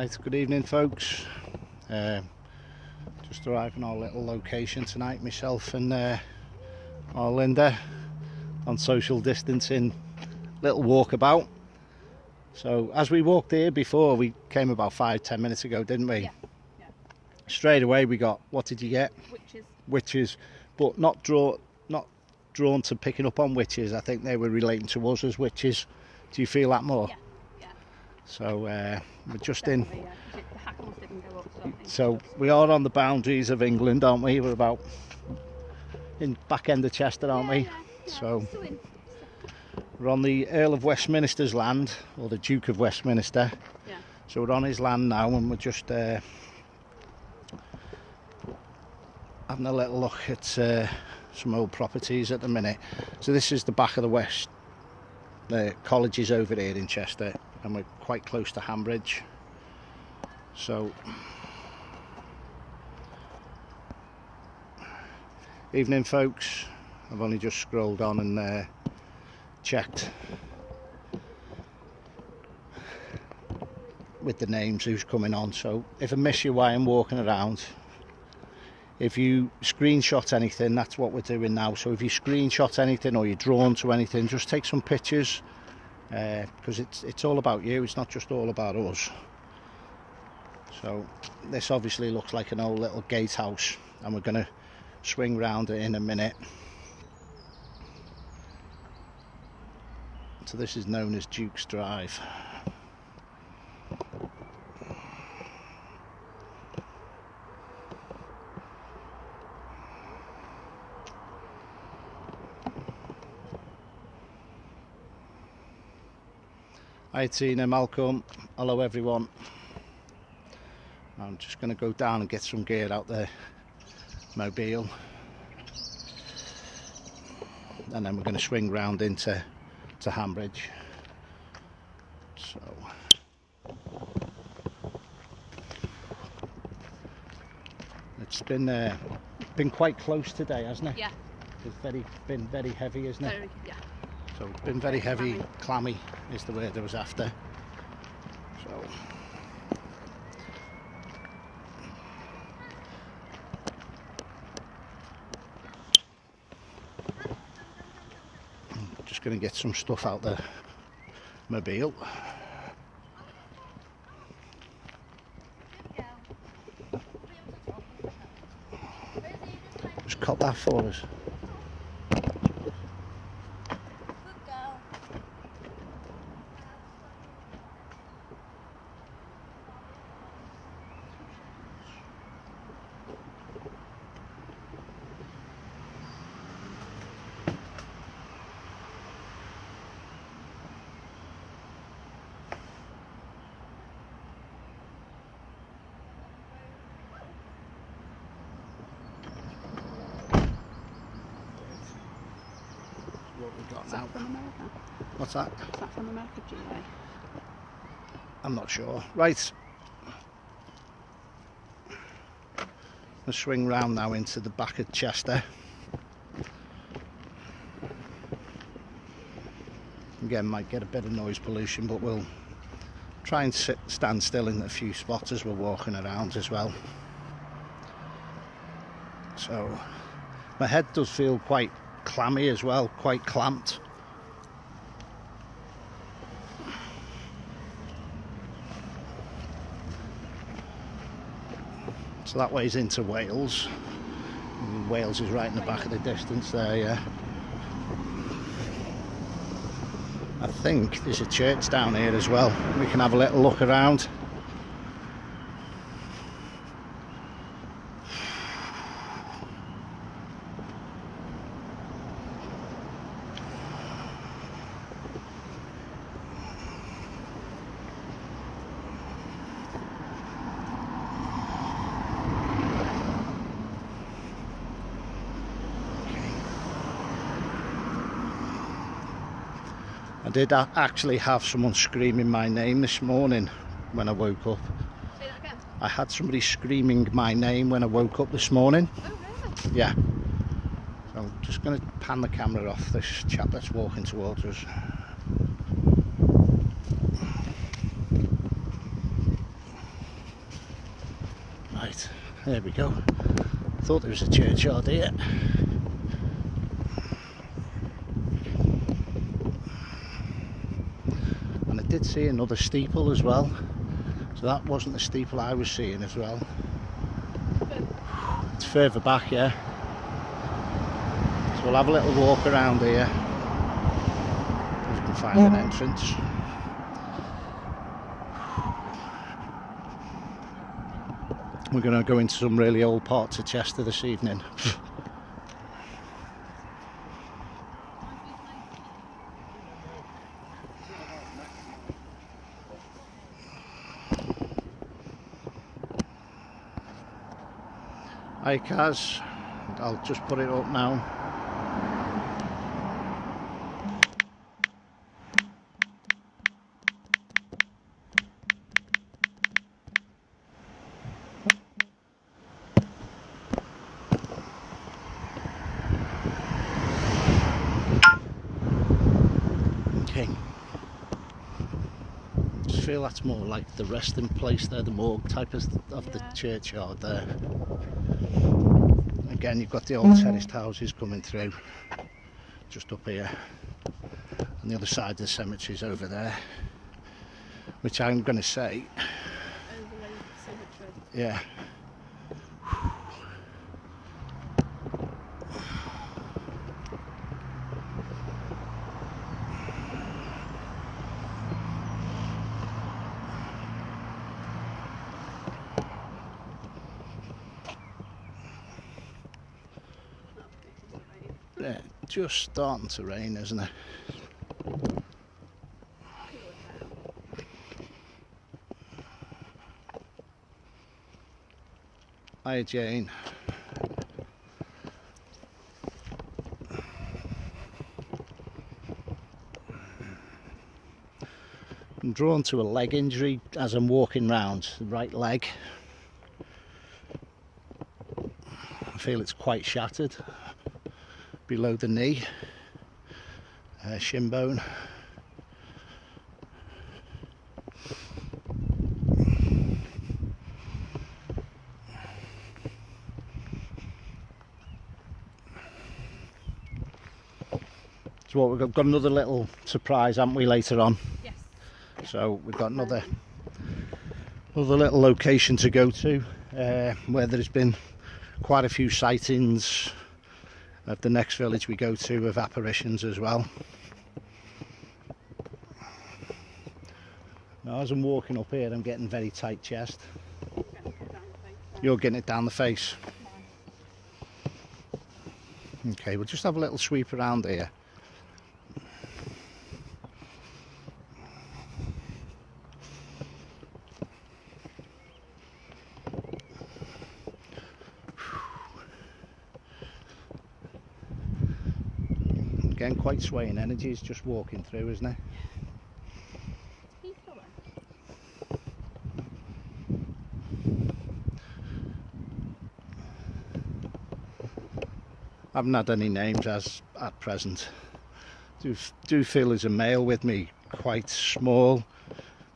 Right, good evening folks. Just arriving our little location tonight, myself and our Linda, on social distancing, little walkabout. So as we walked here before, we came about 5-10 minutes ago, didn't we? Yeah. Straight away we got, what did you get? Witches, but not drawn to picking up on witches. I think they were relating to us as witches. Do you feel that more? Yeah. So we're just Definitely, the hackles didn't go up, so we are on the boundaries of England, aren't we? We're about in back end of Chester, aren't we? So we're on the Earl of Westminster's land, or the Duke of Westminster. Yeah. So we're on his land now, and we're just having a little look at some old properties at the minute. So this is the back of the college is over here in Chester, and we're quite close to Handbridge. So evening folks, I've only just scrolled on and checked with the names who's coming on. So if I miss you while I'm walking around, if you screenshot anything, that's what we're doing now. So if you screenshot anything or you're drawn to anything, just take some pictures, because it's all about you, it's not just all about us. So this obviously looks like an old little gatehouse, and we're going to swing round it in a minute. So this is known as Duke's Drive. Hi Tina, Malcolm, hello everyone. I'm just going to go down and get some gear out the mobile, and then we're going to swing round into Handbridge. So it's been quite close today, hasn't it? Yeah. It's been very heavy, isn't it? Yeah. So it's been very heavy, clammy is the word I was after. So I'm just going to get some stuff out the mobile. Just cut that for us. What we got now? From America? What's that? Is that from America, GA? I'm not sure. Right. Let's swing round now into the back of Chester. Again, might get a bit of noise pollution, but we'll try and stand still in a few spots as we're walking around as well. So my head does feel quite clammy as well, quite clamped. So that way's into Wales. And Wales is right in the back of the distance there, yeah. I think there's a church down here as well. We can have a little look around. I did actually have someone screaming my name this morning when I woke up. Say that again? I had somebody screaming my name when I woke up this morning. Oh, really? Yeah. So I'm just going to pan the camera off this chap that's walking towards us. There we go. Thought there was a churchyard here. And I did see another steeple as well. So that wasn't the steeple I was seeing as well. It's further back, yeah. So we'll have a little walk around here. If we can find an entrance. We're going to go into some really old parts of Chester this evening. Hi Kaz, I'll just put it up now. Okay. Just feel that's more like the resting place there, the morgue type of the churchyard there. Again, you've got the old terraced houses coming through just up here, and the other side of the cemetery is over there, which I'm going to say, yeah. Yeah, just starting to rain, isn't it? Hi Jane. I'm drawn to a leg injury as I'm walking round, the right leg. I feel it's quite shattered below the knee, shin bone. So what, we've got another little surprise, haven't we, later on? Yes. So we've got another little location to go to, where there's been quite a few sightings of the next village we go to of apparitions as well. Now as I'm walking up here, I'm getting very tight chest. You're getting it down the face. Okay, we'll just have a little sweep around here. Again, quite swaying energies just walking through, isn't it? I haven't had any names as at present. Do feel there's a male with me, quite small,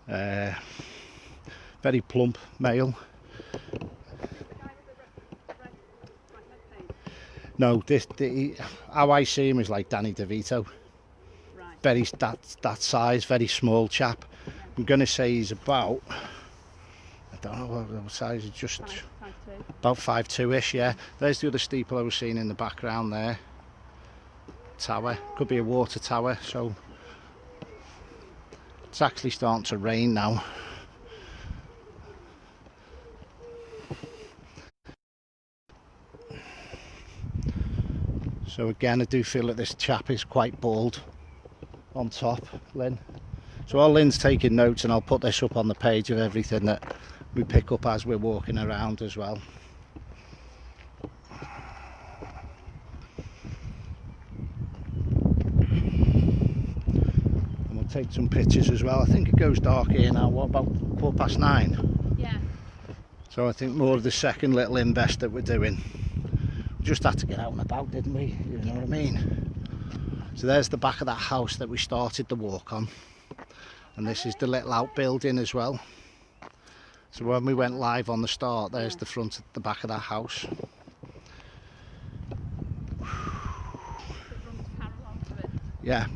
very plump male. No, how I see him is like Danny DeVito. Right. Very that size, very small chap. I'm going to say he's about, I don't know what size, he's just 5'2". about 5'2"-ish, yeah. There's the other steeple I was seeing in the background there. Tower, could be a water tower. So it's actually starting to rain now. So again, I do feel that this chap is quite bald on top, Lynn. So while Lynn's taking notes, and I'll put this up on the page of everything that we pick up as we're walking around as well. And we'll take some pictures as well. I think it goes dark here now, what, about 9:15? Yeah. So I think more of the second little invest that we're doing. We just had to get out and about, didn't we? You know what I mean? So there's the back of that house that we started the walk on. And this is the little outbuilding as well. So when we went live on the start, there's Yeah. the front at the back of that house. It runs parallel to it. Yeah.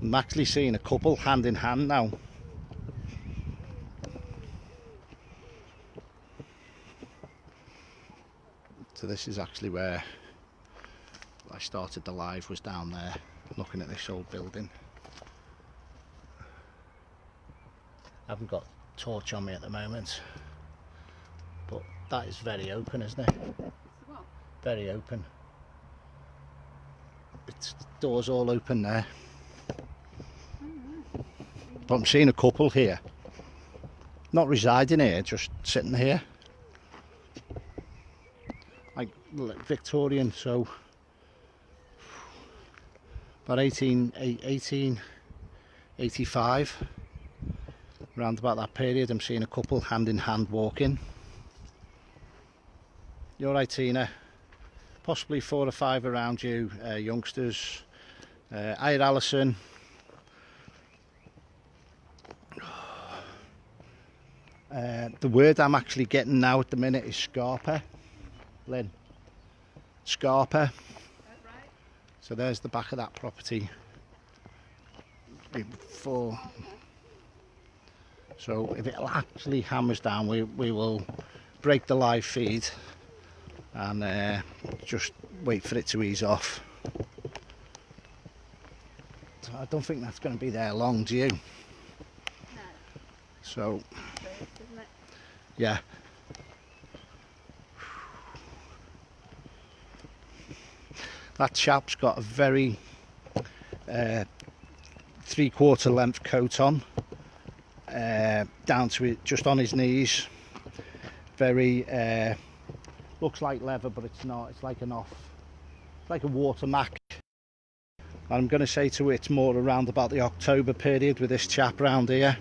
I'm actually seeing a couple hand in hand now. So this is actually where I started the live, was down there looking at this old building. I haven't got a torch on me at the moment, but that is very open, isn't it? What? Very open. It's doors all open there. But I'm seeing a couple here. Not residing here, just sitting here. Like Victorian, so about 1885. Around about that period, I'm seeing a couple hand in hand walking. You're right, Tina. Possibly 4 or 5 around you, youngsters. Hiya, Alison. The word I'm actually getting now at the minute is scarper. Lynn. Scarper. Right. So there's the back of that property. Before. So if it actually hammers down, we will break the live feed and just wait for it to ease off. So I don't think that's going to be there long, do you? No. So First, isn't it? yeah. That chap's got a very 3/4 length coat on, down to it, just on his knees. Very looks like leather, but it's not. It's like it's like a water mac. I'm going to say to it, it's more around about the October period with this chap round here.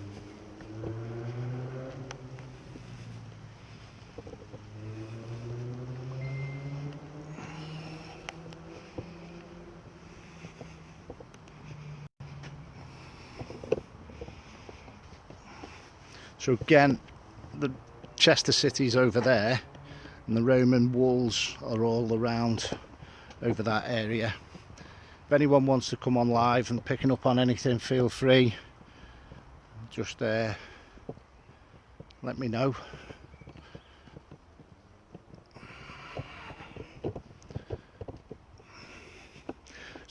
So again, the Chester city's over there, and the Roman walls are all around over that area. If anyone wants to come on live and picking up on anything, feel free. Just let me know.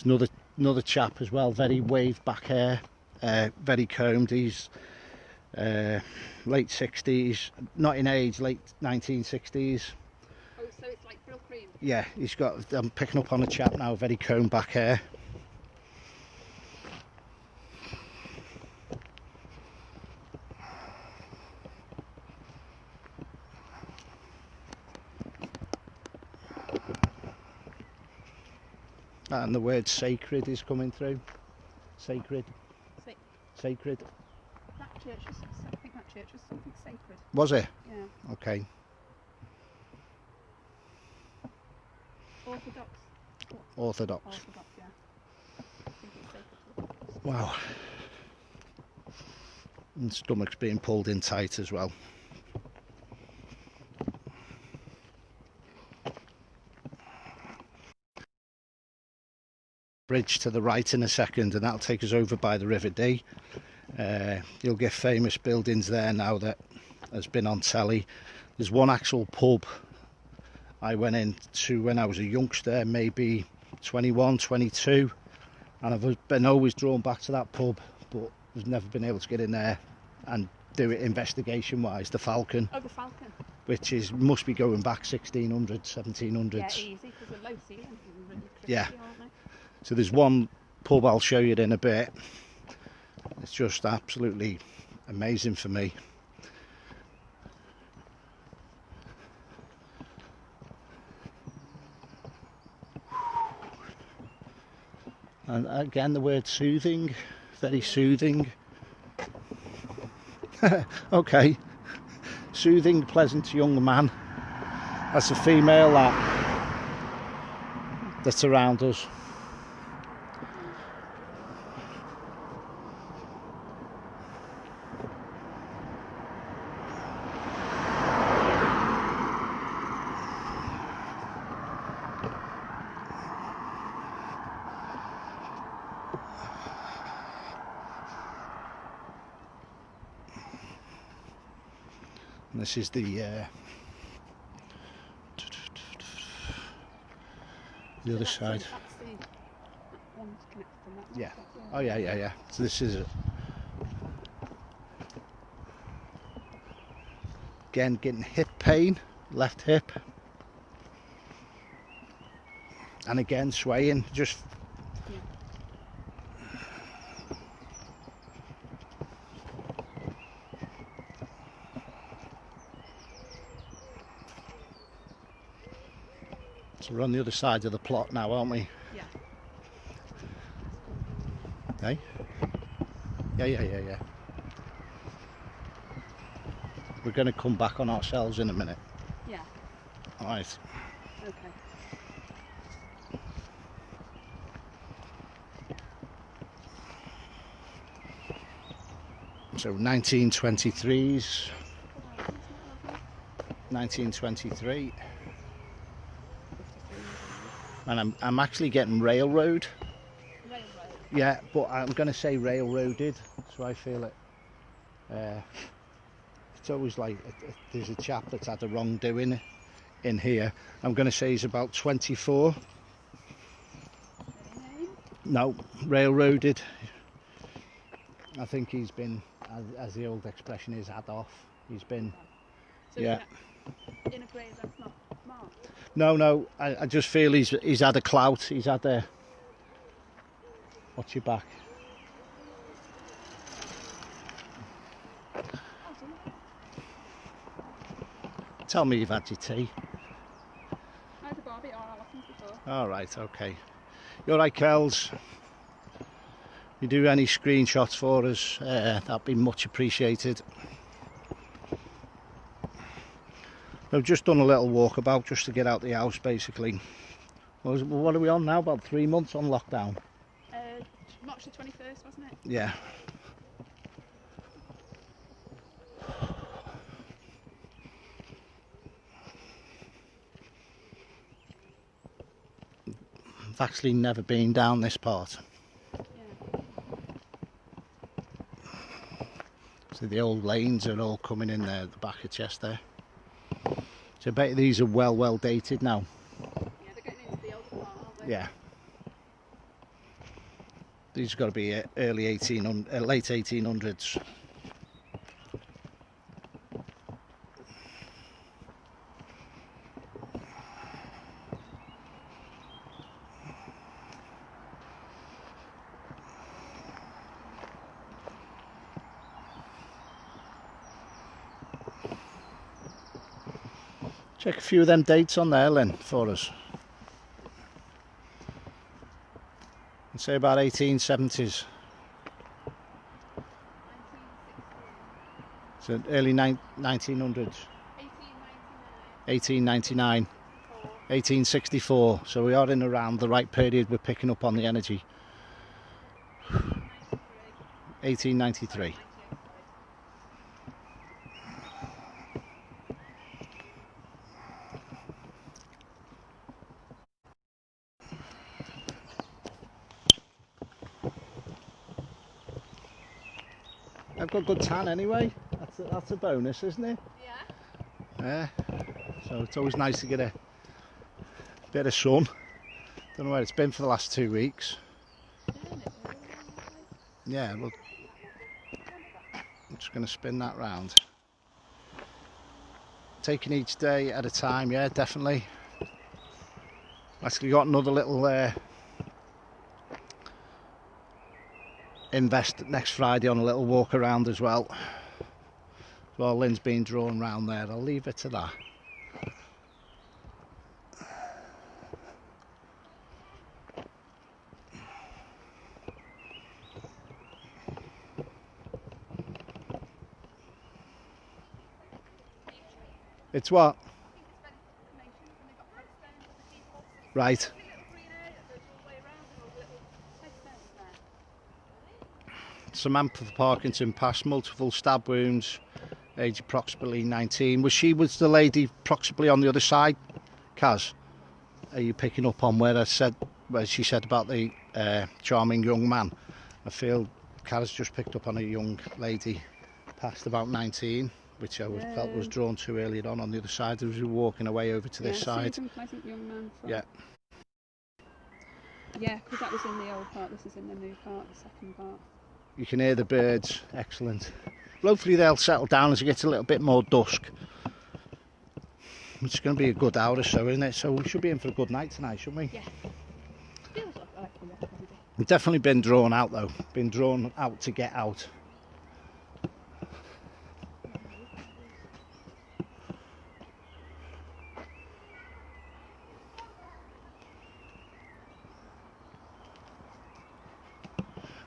There's another chap as well, very waved back hair, very combed. He's late 60s, not in age, late 1960s. Oh, so it's like Brill cream. Yeah, he's got, I'm picking up on a chap now, very combed back hair. And the word sacred is coming through. Sacred. Sacred. That church was, I think that church was something sacred. Was it? Yeah. Okay. Orthodox. Orthodox. Orthodox, yeah. I think it's sacred. Wow. And stomach's being pulled in tight as well. Bridge to the right in a second, and that'll take us over by the River Dee. You'll get famous buildings there now that has been on telly. There's one actual pub I went into when I was a youngster, maybe 21, 22, and I've been always drawn back to that pub, but I've never been able to get in there and do it investigation wise. The Falcon. Oh, the Falcon. Which must be going back 1600s, 1700s. Yeah, easy, because they're low ceilings and really crispy, Yeah. aren't they? So there's one pub I'll show you in a bit. It's just absolutely amazing for me. And again, the word soothing, very soothing. Okay, soothing, pleasant young man. That's a female that's around us. And this is the other side. That's the one's connected from that one. Yeah. Oh yeah. So this is it. Again, getting hip pain, left hip, and again swaying. Just so we're on the other side of the plot now, aren't we? Yeah. Hey? Yeah. We're going to come back on ourselves in a minute. Yeah. All right. Okay. So 1923s. 1923. And I'm actually getting railroad. Railroad. Yeah, but I'm going to say railroaded, so I feel it. It's always like there's a chap that's had a wrongdoing in here. I'm going to say he's about 24. No, railroaded. I think he's been, as the old expression is, had off. He's been, So yeah. In a grave that's not marked. No, I just feel he's had a clout. He's had a. Watch your back. Tell me you've had your tea. I had a Barbie or I wasn't before. All right, okay. You're right, Kels. If you do any screenshots for us, that'd be much appreciated. I've just done a little walkabout just to get out the house, basically. What are we on now? About 3 months on lockdown. March the 21st, wasn't it? Yeah. I've actually never been down this part. Yeah. So the old lanes are all coming in there at the back of Chester. So I bet these are well dated now. Yeah, they're getting into the older part, aren't they? Yeah. These have got to be early 1800s, late 1800s. Check a few of them dates on there, Lynn, for us. I'd say about 1870s. So early 1900s. 1899. 1864. So we are in around the right period. We're picking up on the energy. 1893. I've got good tan anyway. That's a bonus, isn't it? Yeah. Yeah. So it's always nice to get a bit of sun. Don't know where it's been for the last 2 weeks. Yeah, well, I'm just going to spin that round. Taking each day at a time, yeah, definitely. Actually got another little invest next Friday on a little walk around as well. While Lynn's being drawn round there, I'll leave it to that. It's what? Right. Samantha Parkinson passed, multiple stab wounds, age approximately 19. Was the lady approximately on the other side, Kaz? Are you picking up on where she said about the charming young man? I feel Kara's just picked up on a young lady past about 19, which I felt was drawn to earlier on the other side as we were walking away over to this side. Susan, pleasant young man. Yeah. Yeah, because that was in the old part, this is in the new part, the second part. You can hear the birds, excellent. Hopefully they'll settle down as it gets a little bit more dusk. It's going to be a good hour or so, isn't it? So we should be in for a good night tonight, shouldn't we? Yeah. Feels like I like every day. We've definitely been drawn out though, been drawn out to get out.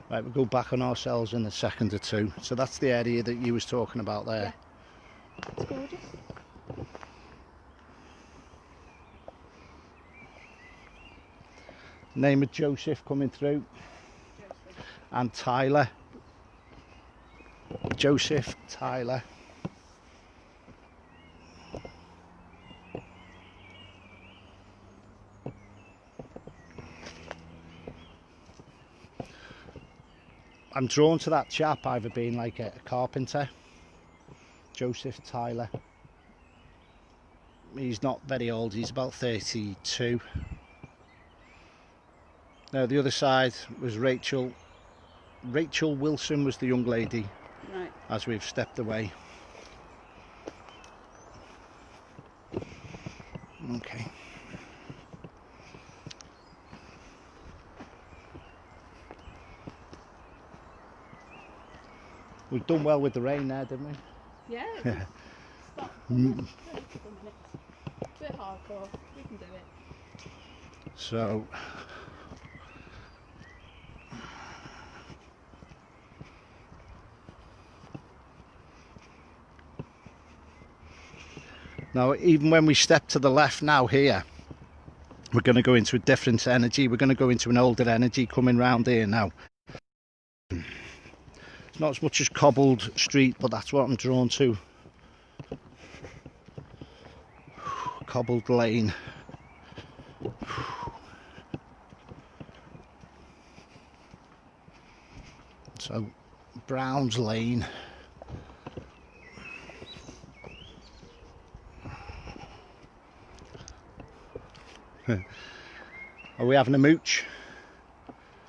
Right, we'll go back on ourselves in a second or two. So that's the area that you was talking about there. Yeah. It's gorgeous. Name of Joseph coming through. Joseph. And Tyler. Joseph, Tyler. I'm drawn to that chap either being like a carpenter. Joseph Tyler. He's not very old, he's about 32. Now the other side was Rachel. Rachel Wilson was the young lady. Right. As we've stepped away. Okay. We've done well with the rain there, didn't we? Yeah. Yeah. Stop. Only a couple of minutes. Bit hardcore. We can do it. So now, even when we step to the left now here, we're going to go into a different energy. We're going to go into an older energy coming round here now. It's not as much as cobbled street, but that's what I'm drawn to. Cobbled lane. So, Brown's Lane. Are we having a mooch?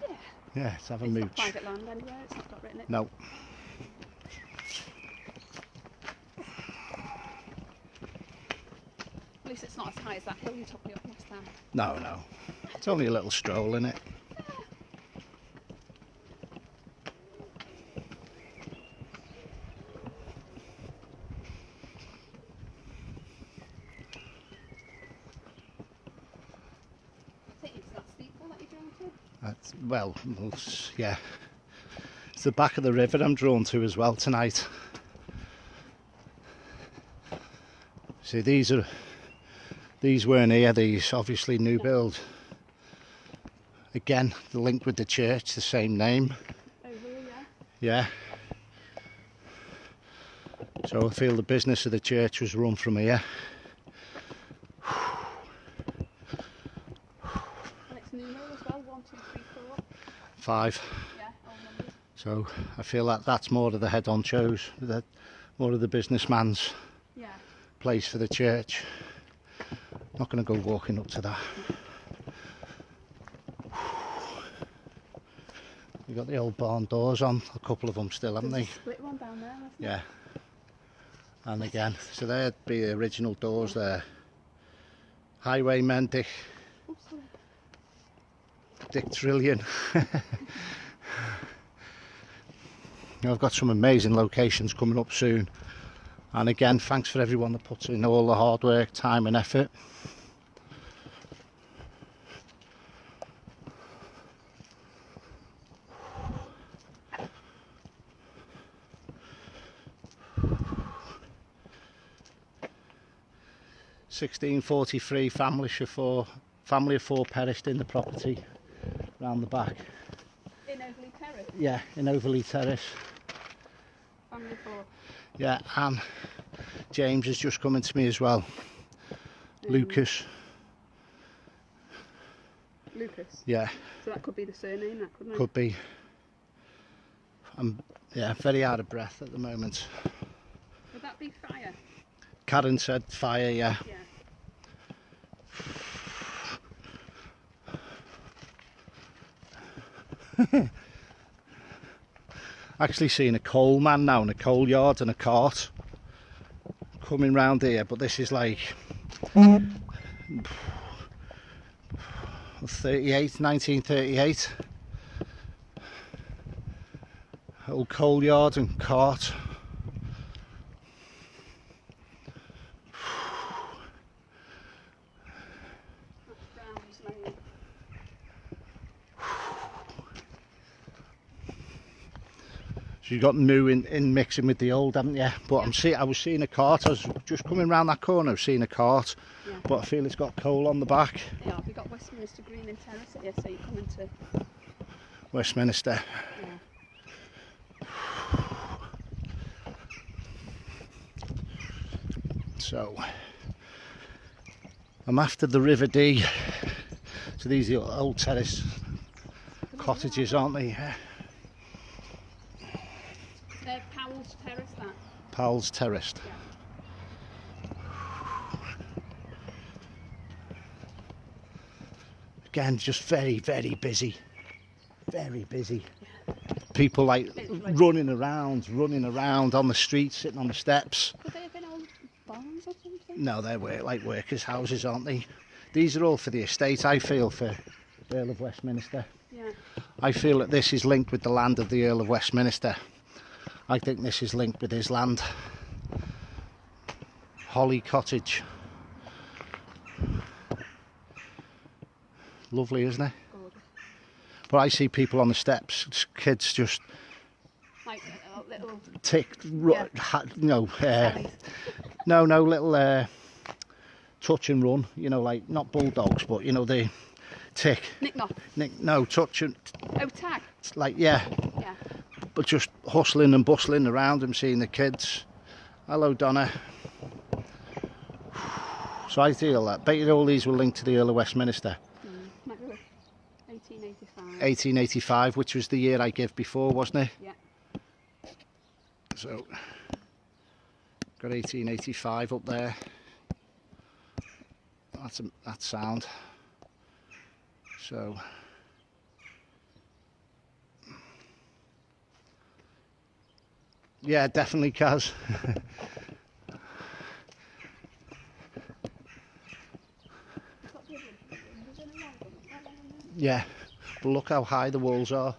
Yeah. Yeah, let's have a It's mooch. not private land anywhere, it's not got written it. No. At least it's not as high as that hill you took me up last time. No, no. It's only a little stroll, isn't it? I think it's that steeple that you're drawn to. That's, well, yeah. It's the back of the river I'm drawn to as well tonight. See, these weren't here, these obviously new build. Again, the link with the church, the same name. Oh, really? Yeah. Yeah. So I feel the business of the church was run from here. And it's numeral as well, 1, 2, 3, 4. 5. Yeah, all numbers. So I feel that that's more of the head honchos, more of the businessman's Yeah. place for the church. Not going to go walking up to that. We've got the old barn doors on, a couple of them still, haven't they? There's a split one down there, wasn't Yeah. And again, so there'd be the original doors there. Highwaymen, it? Oh, sorry. Dick Trillion. I've got some amazing locations coming up soon. And again, thanks for everyone that puts in all the hard work, time and effort. (1643) family of four perished in the property round the back. In Overley Terrace. Yeah, in Overley Terrace. Family 4. Yeah, and James is just coming to me as well. Lucas. Lucas. Yeah, So that could be the surname, that couldn't it? could be. I'm very out of breath at the moment. Would that be fire? Karen said fire, yeah. Yeah. Actually seen a coal man now in a coal yard and a cart coming round here, but this is like 1938. Old coal yard and cart. So you got new in mixing with the old, haven't you? But I was seeing a cart. I was just coming round that corner. I was seeing a cart, Yeah. but I feel it's got coal on the back. Yeah, we got Westminster Green and Terrace here, so you come into Westminster. yeah. So I'm after the River Dee. So these are old terrace cottages, aren't they? Powell's Terrace, that. Powell's Terrace. Yeah. Again, just very, very busy. Very busy. People like running around on the streets, sitting on the steps. Could they have been old barns or something? No, they're like workers' houses, aren't they? These are all for the estate, I feel, for Earl of Westminster. Yeah. I feel that this is linked with the land of the Earl of Westminster. I think this is linked with his land. Holly Cottage. Lovely, isn't it? Gorgeous. But I see people on the steps, kids just Like little no, little touch and run, like not bulldogs, but they tick. No, touch and... Oh, tag. Like, yeah. Yeah. But just hustling and bustling around and seeing the kids. Hello, Donna. So I feel that. Bet you all these were linked to the Earl of Westminster. Might be 1885. 1885, which was the year I gave before, wasn't it? Yeah. So, got 1885 up there. That's sound. So, yeah, definitely, Kaz. Yeah, but look how high the walls are.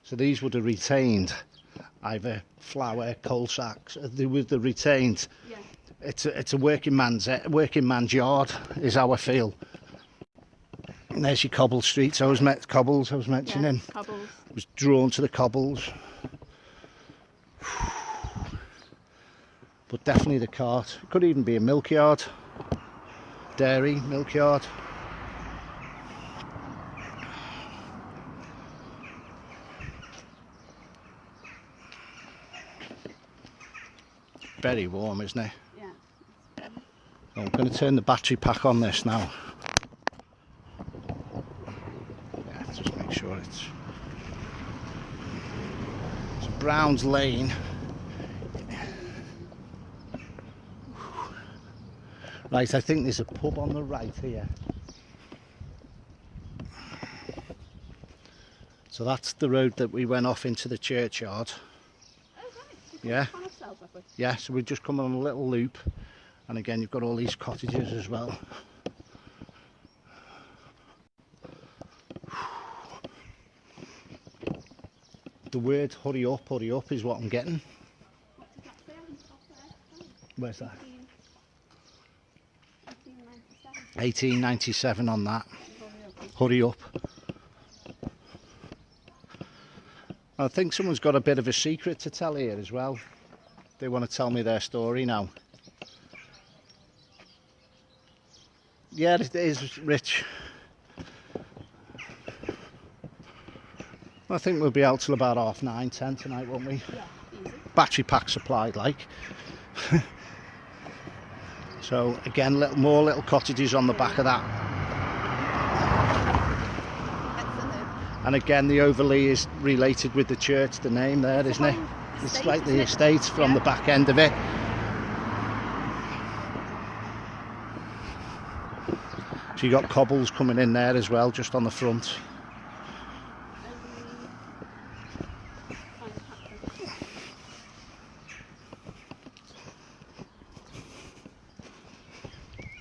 So these would have retained either flour, coal sacks. They would have retained. Yeah. It's a working man's yard, is how I feel. And there's your cobble streets. Cobbles I was mentioning. Yeah, cobbles. I was drawn to the cobbles. But definitely the cart. Could even be a milk yard. Dairy, milk yard. Very warm, isn't it? Yeah. So I'm going to turn the battery pack on this now. Yeah, just make sure it's Brown's Lane. Right, I think there's a pub on the right here. So that's the road that we went off into the churchyard. Oh, right. Yeah. Have we? Yeah, so we've just come on a little loop, and again you've got all these cottages as well. The word hurry up is what I'm getting. What did that say on the top there? Oh, Where's that? 1897. 1897 on that. Hurry up. I think someone's got a bit of a secret to tell here as well. They want to tell me their story now. Yeah, it is, Rich. I think we'll be out till about 9:30, 10 tonight, won't we? Yeah, easy. Battery pack supplied, like. So again, more little cottages on the back of that. And again, the overlay is related with the church, the name there, isn't it? It's like the estate from the back end of it. So you got cobbles coming in there as well, just on the front.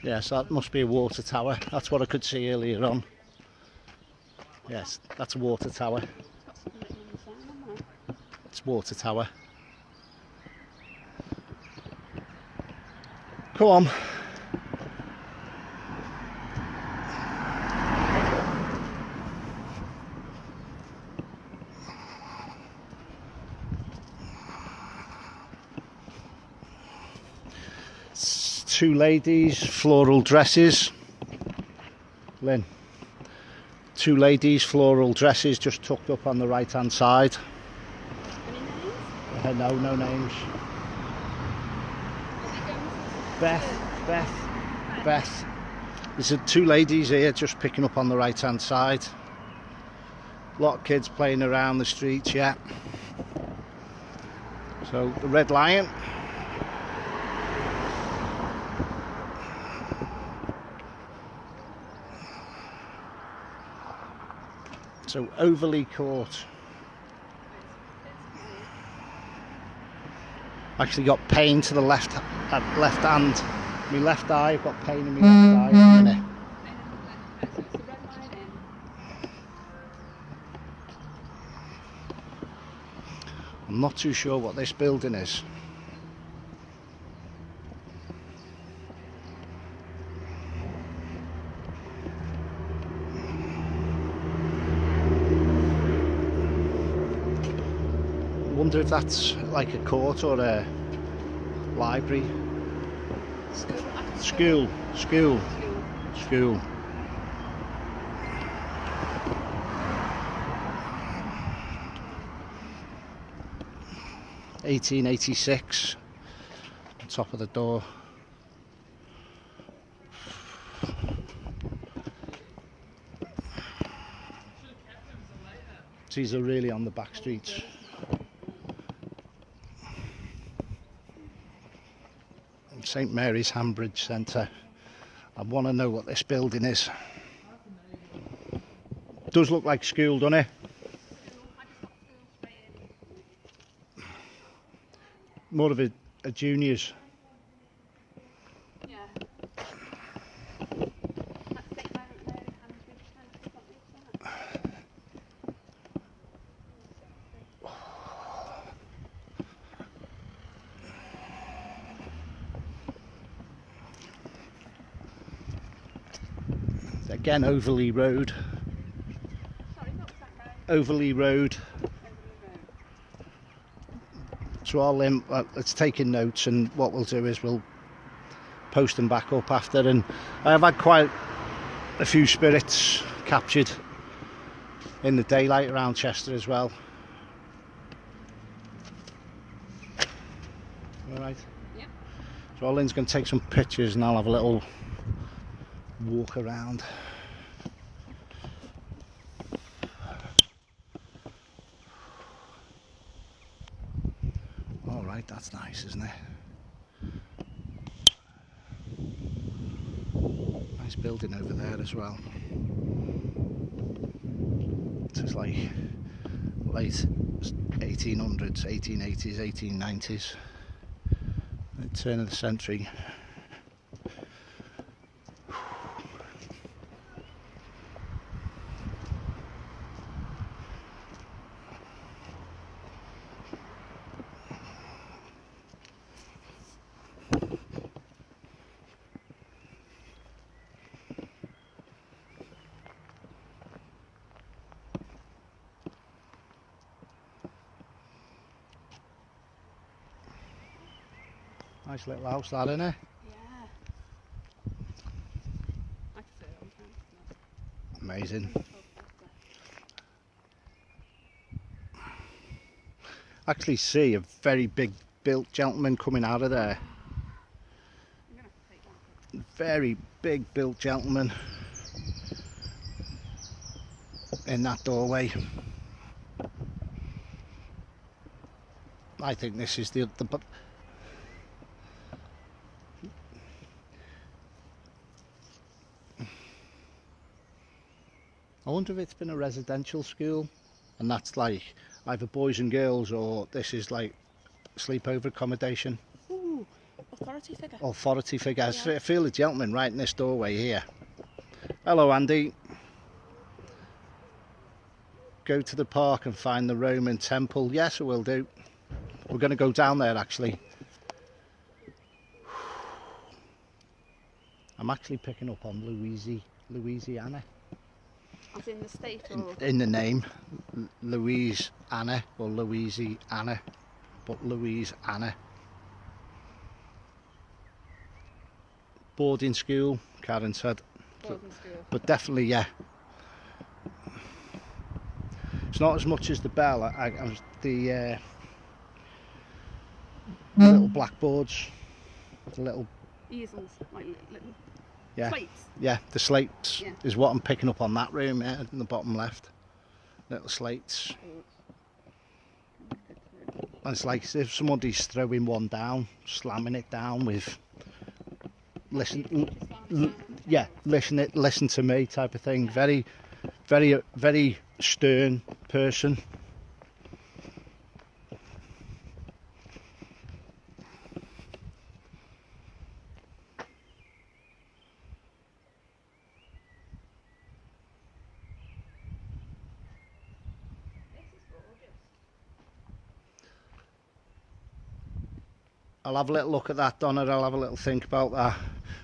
Yes, that must be a water tower. That's what I could see earlier on. Yes, that's a water tower. It's water tower. Come on. It's 2 ladies, floral dresses. Lynn. 2 ladies, floral dresses, just tucked up on the right hand side. Any names? No names. Beth. There's 2 ladies here just picking up on the right hand side. A lot of kids playing around the streets, yeah. So the Red Lion. So Overley Court. Actually got pain to the left hand. My left eye, I've got pain in my left eye at the minute. I'm not too sure what this building is. I wonder if that's like a court or a library. School. 1886, on top of the door. These are really on the back streets. St Mary's Handbridge Chester. I want to know what this building is. Does look like school, doesn't it? More of a juniors. Yeah. Again, Overley Road. Sorry, what was that road? Overley Road. So it's taking notes, and what we'll do is we'll post them back up after. And I've had quite a few spirits captured in the daylight around Chester as well. Alright. Yep. So Lynn's going to take some pictures and I'll have a little walk around. Alright, that's nice, isn't it? Nice building over there as well. This is like late 1800s, 1880s, 1890s. The turn of the century. Nice little house that, isn't it? Yeah. I could say it all the time. Amazing. Actually see a very big built gentleman coming out of there. I'm gonna have to take one. Very big built gentleman. in that doorway. I think this is the I wonder if it's been a residential school, and that's like either boys and girls, or this is like sleepover accommodation. Ooh, authority figure. Authority figure. Yeah. I feel the gentleman right in this doorway here. Hello, Andy. Go to the park and find the Roman temple. Yes, I will do. We're going to go down there actually. I'm actually picking up on Louisiana. As in the state or? In the name, Louisiana or Louisiana, but Louisiana. Boarding school, Karen said. Boarding school. But definitely, yeah. It's not as much as the bell. The little blackboards, the little Easels, like little yeah, slates. yeah, the slates Yeah. is what I'm picking up on that room, yeah, in the bottom left. Little slates. And it's like if somebody's throwing one down, slamming it down with listen to me type of thing. Very, very, very stern person. I'll have a little look at that, Donna. I'll have a little think about that.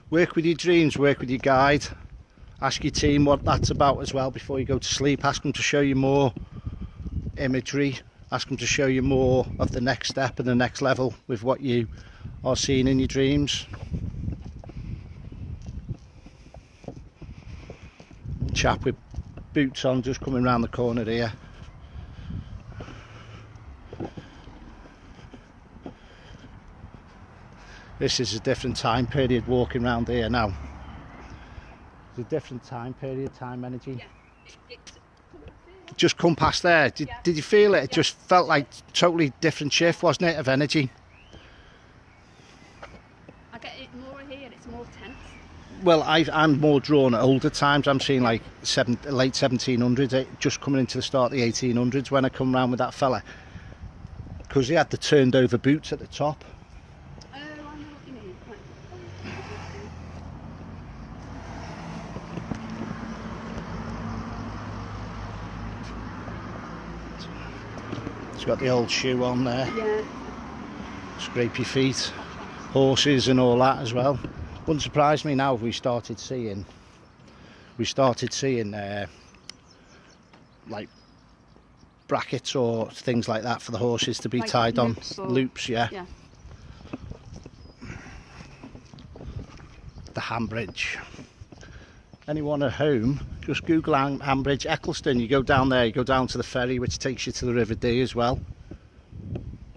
Work with your dreams, work with your guide. Ask your team what that's about as well before you go to sleep. Ask them to show you more imagery. Ask them to show you more of the next step and the next level with what you are seeing in your dreams. Chap with boots on just coming round the corner here. This is a different time period walking around here now. It's a different time period, time energy. Yeah. Just come past there. Did you feel it? It just felt like totally different shift, wasn't it, of energy? I get it more here, it's more tense. Well, I'm more drawn at older times. I'm seeing like late 1700s, just coming into the start of the 1800s when I come round with that fella. Because he had the turned over boots at the top. Oh, I know what you mean. It's got the old shoe on there. Yeah. Scrape your feet. Horses and all that as well. Wouldn't surprise me now if we started seeing like brackets or things like that for the horses to be Like tied on. loops, Yeah. Yeah. The Handbridge. Anyone at home, just Google Handbridge Eccleston. You go down there, you go down to the ferry which takes you to the River Dee as well.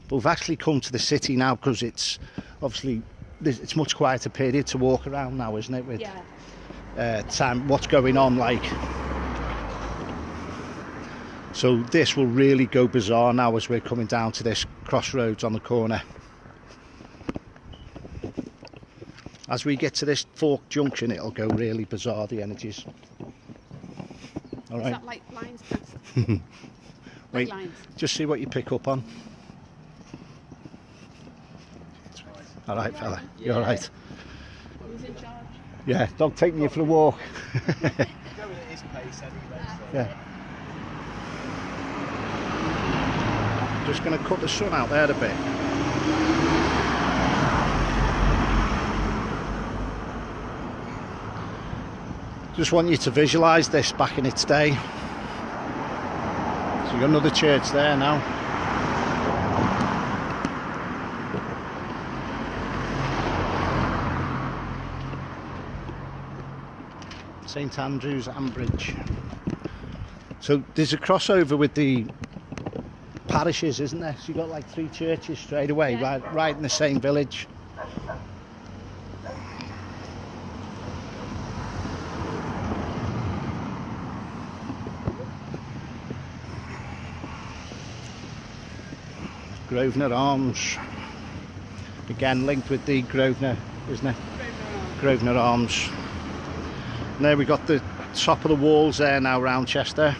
But we've actually come to the city now because it's obviously it's much quieter period to walk around now, isn't it, with time, what's going on, like. So this will really go bizarre now as we're coming down to this crossroads on the corner. As we get to this fork junction, it'll go really bizarre, the energies. All right. Is that like lines past? Wait, lines. just see what you pick up on. All right, fella. You're all right. Who's in charge? Yeah, dog taking you for a walk. Going at his pace anyway. So. Yeah. Just going to cut the sun out there a bit. Just want you to visualise this back in its day. So you've got another church there now. St Andrew's, Handbridge. So there's a crossover with the parishes, isn't there? So you've got like 3 churches straight away, Yeah. right in the same village. Grosvenor Arms. Again linked with the Grosvenor, isn't it? Grosvenor Arms. And there we got the top of the walls there now round Chester.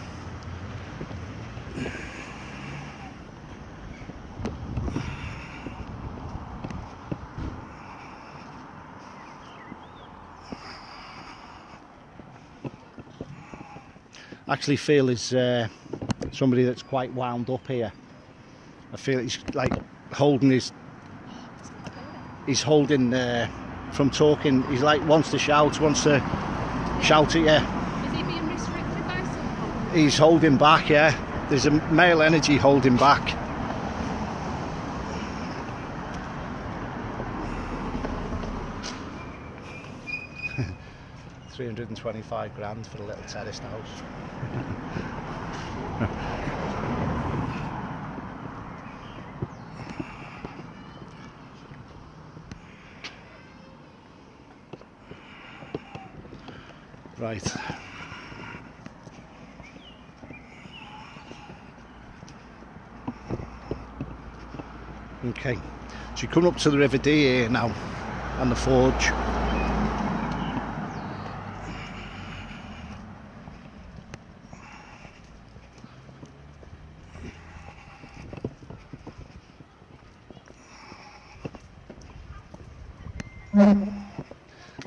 I actually feel he's somebody that's quite wound up here. I feel he's like holding his, he's holding from talking, he's like wants to shout at you. Is he being restricted by someone? He's holding back, yeah. There's a male energy holding back. £325 for a little terraced house. Right. Okay. So you come up to the River Dee here now, and the forge.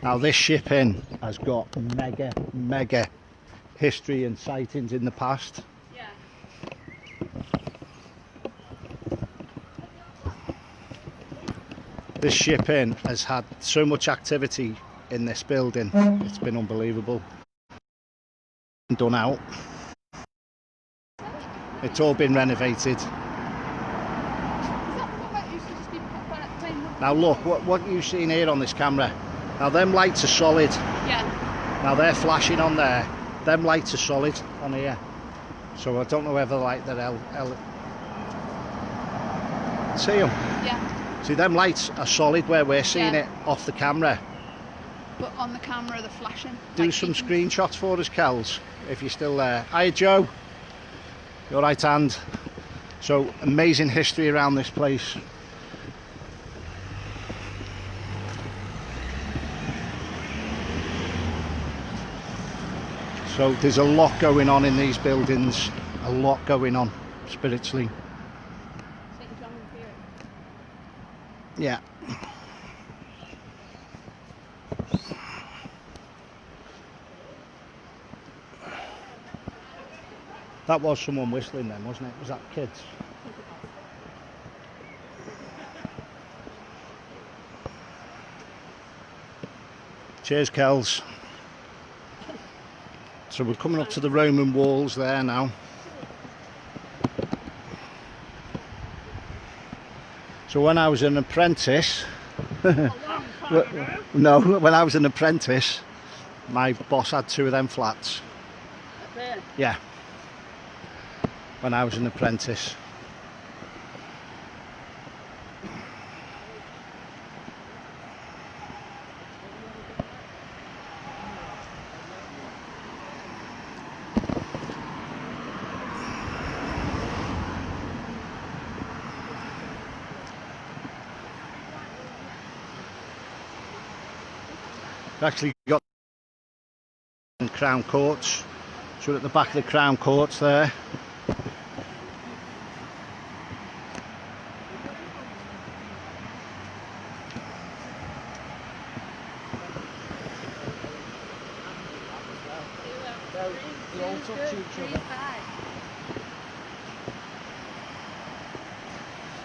Now this ship inn has got mega history and sightings in the past. Yeah. This ship inn has had so much activity in this building, it's been unbelievable. Done out. It's all been renovated. Is that the one that used to just be plain wood? Now look, what you've seen here on this camera, now them lights are solid. Yeah. Now they're flashing on there, them lights are solid on here. So I don't know whether like they're see them? Yeah. See them lights are solid where we're seeing it off the camera. But on the camera they're flashing. Do like some beacons. screenshots for us, Kels, if you're still there. Hiya Joe, your right hand. So amazing history around this place. So there's a lot going on in these buildings, a lot going on spiritually. St. John and Pier. Yeah. That was someone whistling then, wasn't it? Was that kids? Cheers, Kels. So we're coming up to the Roman walls there now. So when I was an apprentice, no, when I was an apprentice, my boss had 2 of them flats. Really? Yeah. When I was an apprentice. Actually got Crown Courts, so we're at the back of the Crown Courts there.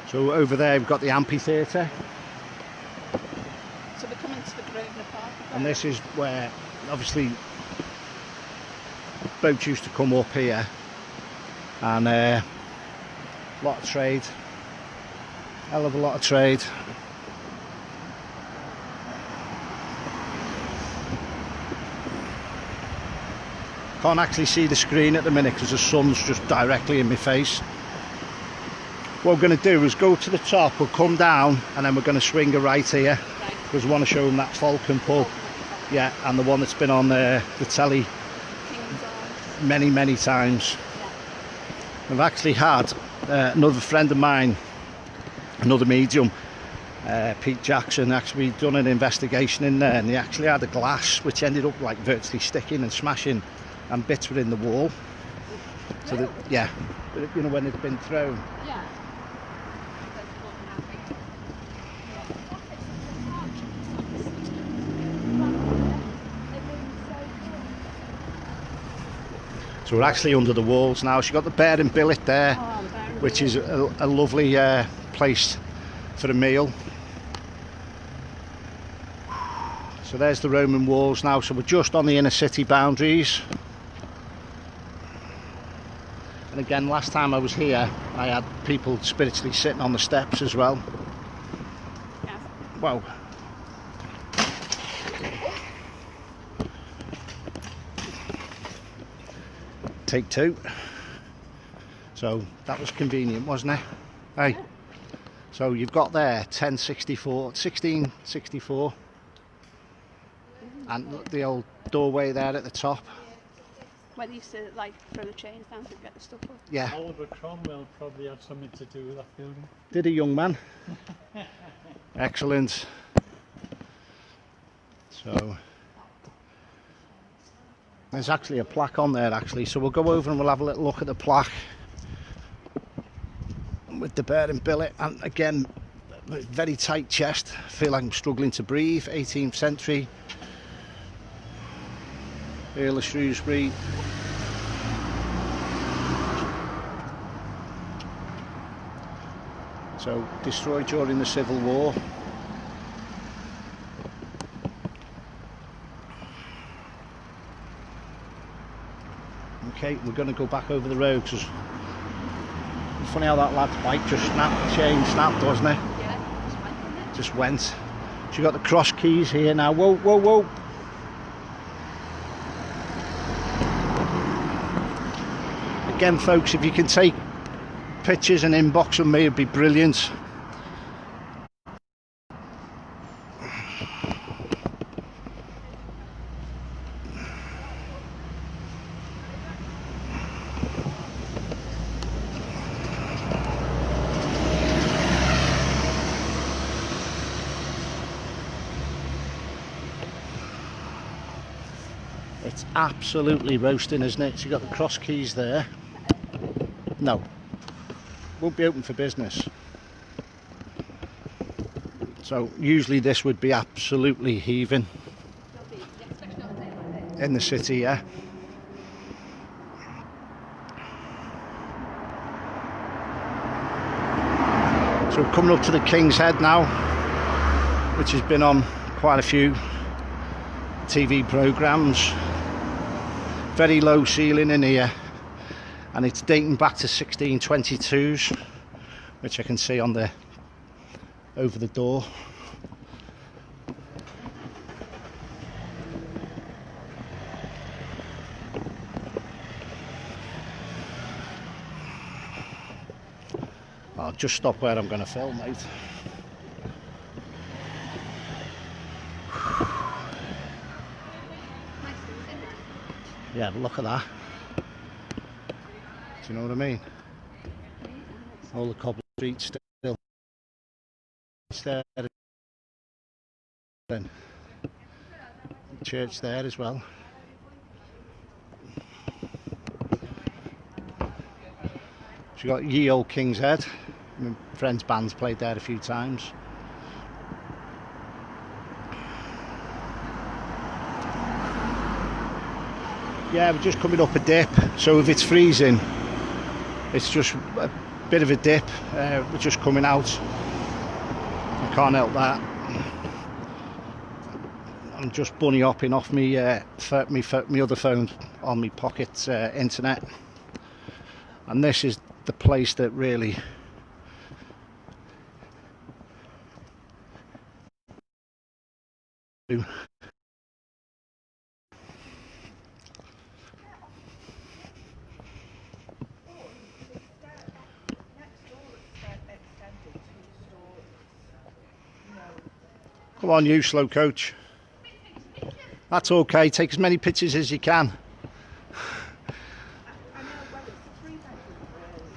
So over there we've got the amphitheatre. So we're coming to the Grosvenor Park. And this is where obviously boats used to come up here, and a lot of trade, hell of a lot of trade. Can't actually see the screen at the minute because the sun's just directly in my face. What we're going to do is go to the top, we'll come down, and then we're going to swing a right here because we want to show them that Falcon pub. Yeah, and the one that's been on the telly many times. I've actually had another friend of mine another medium, Pete Jackson, actually done an investigation in there, and they actually had a glass which ended up like virtually sticking and smashing, and bits were in the wall. So that, yeah, you know, when it's been thrown. Yeah. So we're actually under the walls now. She's got the bear and billet there, which is a lovely place for a meal. So there's the Roman walls now. So we're just on the inner city boundaries. And again, last time I was here, I had people spiritually sitting on the steps as well. Yeah. Wow. Take two. So that was convenient, wasn't it? Hey. Yeah. So you've got there 1664, and the old doorway there at the top. Where they used to like throw the chains down to get the stuff up. Yeah. Oliver Cromwell probably had something to do with that building. Did a young man. Excellent. So there's actually a plaque on there actually, so we'll go over and we'll have a little look at the plaque with the bear and billet. And again, very tight chest. I feel like I'm struggling to breathe. 18th century, Earl of Shrewsbury. So destroyed during the Civil War. Okay, we're going to go back over the road because it's funny how that lad's bike just snapped, the chain snapped, wasn't it? Yeah, it's fine, isn't it? Just went. So you got the cross keys here now. Whoa, whoa, whoa. Again, folks, if you can take pictures and inbox of me, it'd be brilliant. It's absolutely roasting, isn't it? So you've got the cross keys there. No, won't be open for business. So usually this would be absolutely heaving in the city, yeah. So we're coming up to the King's Head now, which has been on quite a few TV programmes. Very low ceiling in here, and it's dating back to 1622s, which I can see on the over the door. I'll just stop where I'm going to film, mate. Yeah, look at that. Do you know what I mean? All the cobble streets still. It's there. Then the church there as well. So you got ye old King's Head. My friend's band's played there a few times. Yeah, we're just coming up a dip, so if it's freezing, it's just a bit of a dip. We're just coming out. I can't help that. I'm just bunny hopping off me other phone on my pocket internet, and this is the place that really Come on, you slow coach. That's okay, take as many pictures as you can. I know, well, it's a 3-bedroom,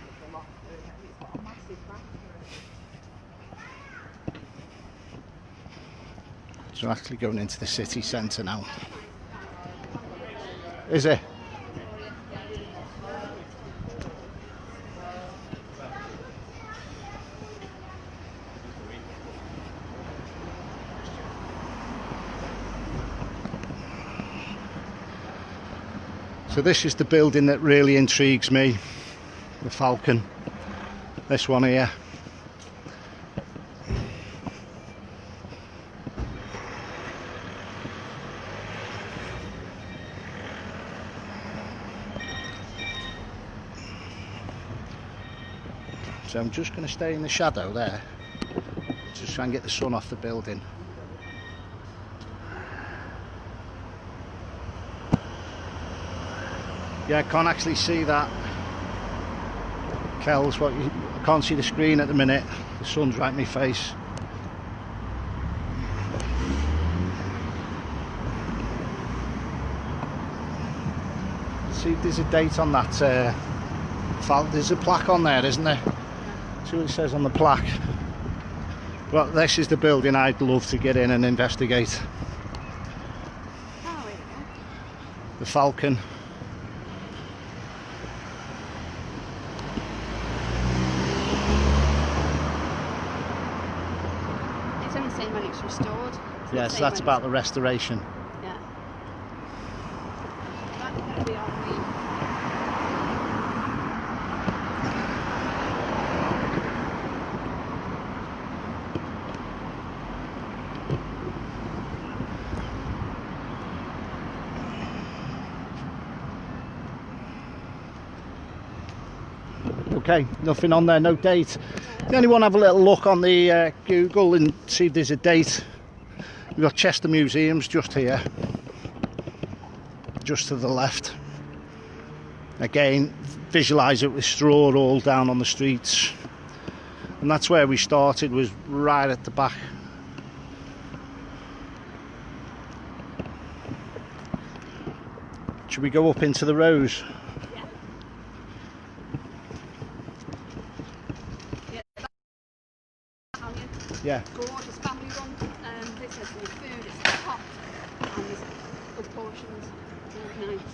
it's a loft, it's got a massive bathroom. So we're actually going into the city centre now. Is it? So this is the building that really intrigues me, the Falcon, this one here. So I'm just going to stay in the shadow there, just try and get the sun off the building. Yeah, I can't actually see that. Kells, I can't see the screen at the minute. The sun's right in my face. See, there's a date on that. There's a plaque on there, isn't there? See what it says on the plaque. Well, this is the building I'd love to get in and investigate. Oh, wait. The Falcon. It's only saying when it's restored. It's not Yes, saying that's when about the restoration. Yeah. That's going to be on me. Okay, nothing on there, no date. You only want to have a little look on the Google and see if there's a date. We've got Chester Museums just here, just to the left. Again, visualise it with straw all down on the streets. And that's where we started, was right at the back. Should we go up into the Rose? Yeah. Gorgeous family run. This has the food, it's hot, and there's good portions. Very nice.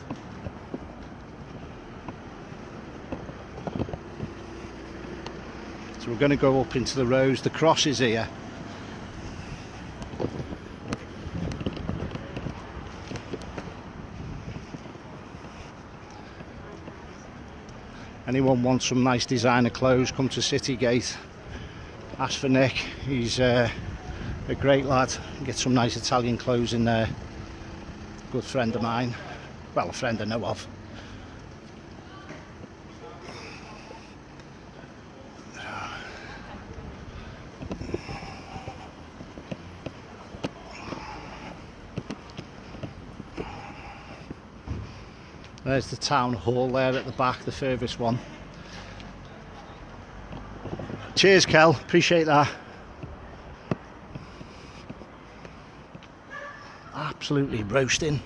So we're going to go up into the Rose. The cross is here. Anyone wants some nice designer clothes, come to Citygate. Ask for Nick, he's a great lad. Get some nice Italian clothes in there. Good friend of mine, well, a friend I know of. There's the town hall there at the back, the furthest one. Cheers, Kel, appreciate that. Absolutely roasting.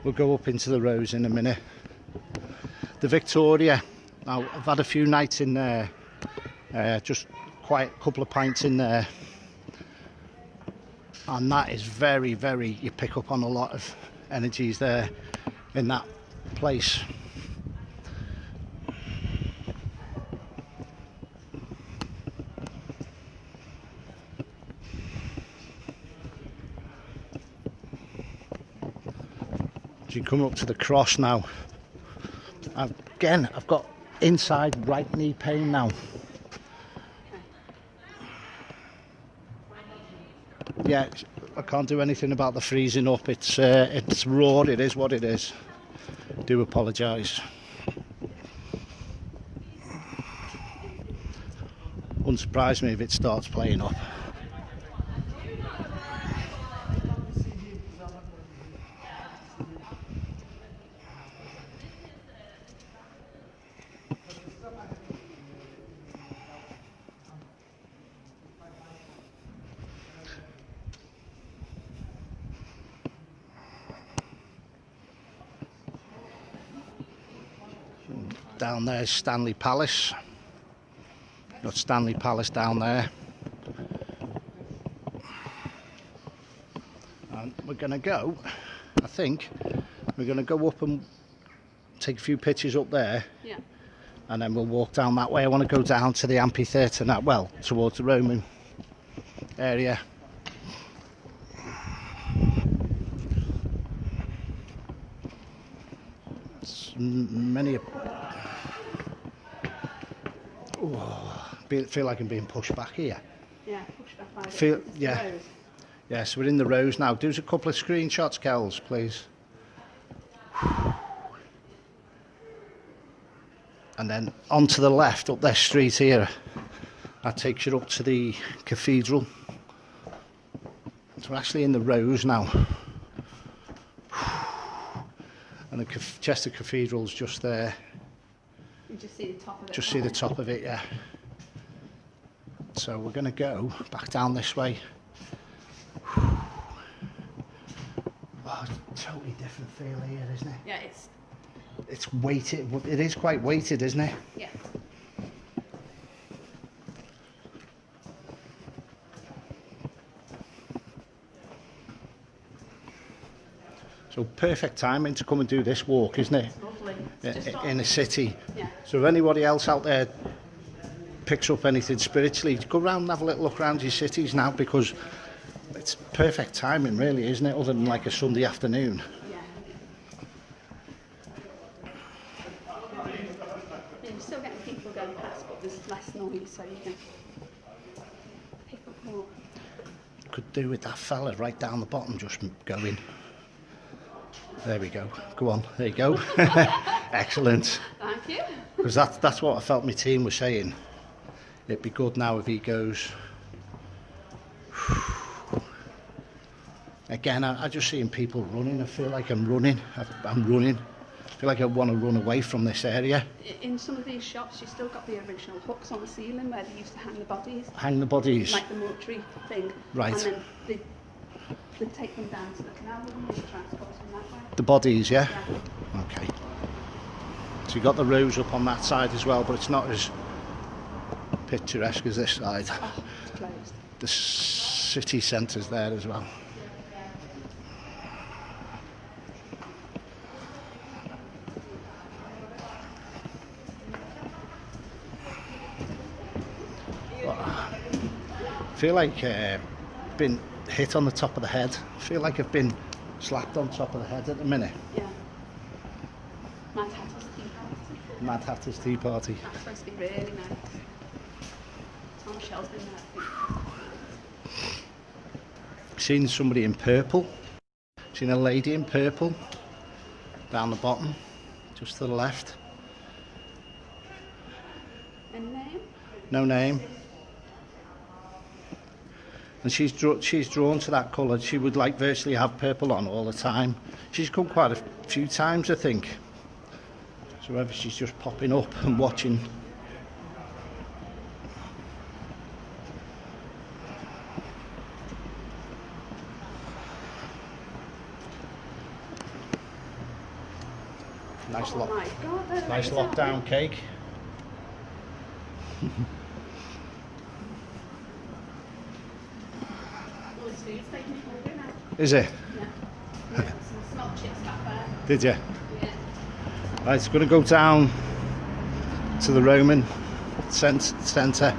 We'll go up into the Rose in a minute. The Victoria. Now, I've had a few nights in there, just quite a couple of pints in there, and that is very, very, you pick up on a lot of energies there in that place. So you come up to the cross now. Again, I've got inside right knee pain now. Yeah, I can't do anything about the freezing up. It's raw. It is what it is. Do apologise. Wouldn't surprise me if it starts playing up. Down there is Stanley Palace. Got Stanley Palace down there. And we're going to go, I think, we're going to go up and take a few pictures up there. Yeah. And then we'll walk down that way. I want to go down to the amphitheatre now, well, towards the Roman area. Many feel like I'm being pushed back here. Yeah, push back by Yeah. Yeah, so we're in the rows now. Do us a couple of screenshots, Kells, please. And then onto the left, up this street here, that takes you up to the cathedral. So we're actually in the rows now. And the Chester Cathedral's just there. You just see the top of it. Just see the top of it, yeah. So we're going to go back down this way. Oh, totally different feel here, isn't it? Yeah, It's weighted. It is quite weighted, isn't it? yeah. So perfect timing to come and do this walk, isn't it? It's lovely. It's just In a city. Yeah. So if anybody else out there picks up anything spiritually, go round and have a little look around your cities now, because it's perfect timing, really, isn't it? Other than like a Sunday afternoon. Yeah. You're still getting people going past, but there's less noise, so you can pick up more. Could do with that fella right down the bottom just going. There we go. Go on. There you go. Excellent. Thank you. Because that's what I felt my team was saying. It'd be good now if he goes. Again, I just seeing people running. I feel like I'm running. I'm running. I feel like I want to run away from this area. In some of these shops, you still got the original hooks on the ceiling where they used to hang the bodies. Hang the bodies. Like the mortuary thing. Right. And then they take them down to the canal and they transport them that way. The bodies, yeah? Yeah. Okay. So you got the rows up on that side as well, but it's not as picturesque as this side. Oh, it's closed. The city centre's there as well. I feel like been hit on the top of the head. I feel like I've been slapped on top of the head at the minute. Yeah. Mad Hatter's Tea Party. Mad Hatter's Tea Party. That's supposed to be really nice. Tom Shell's been there, I think. Seen somebody in purple. Seen a lady in purple down the bottom, just to the left. Any name? No name. And she's drawn to that colour. She would like virtually have purple on all the time. She's come quite a few times, I think. So whether she's just popping up and watching. Nice Oh lock. my God, they're Nice amazing. lockdown cake. All this food's taken me hungry now. Is it? Yeah. Some smoked chips back there. Did you? Yeah. Right, it's going to go down to the Roman centre.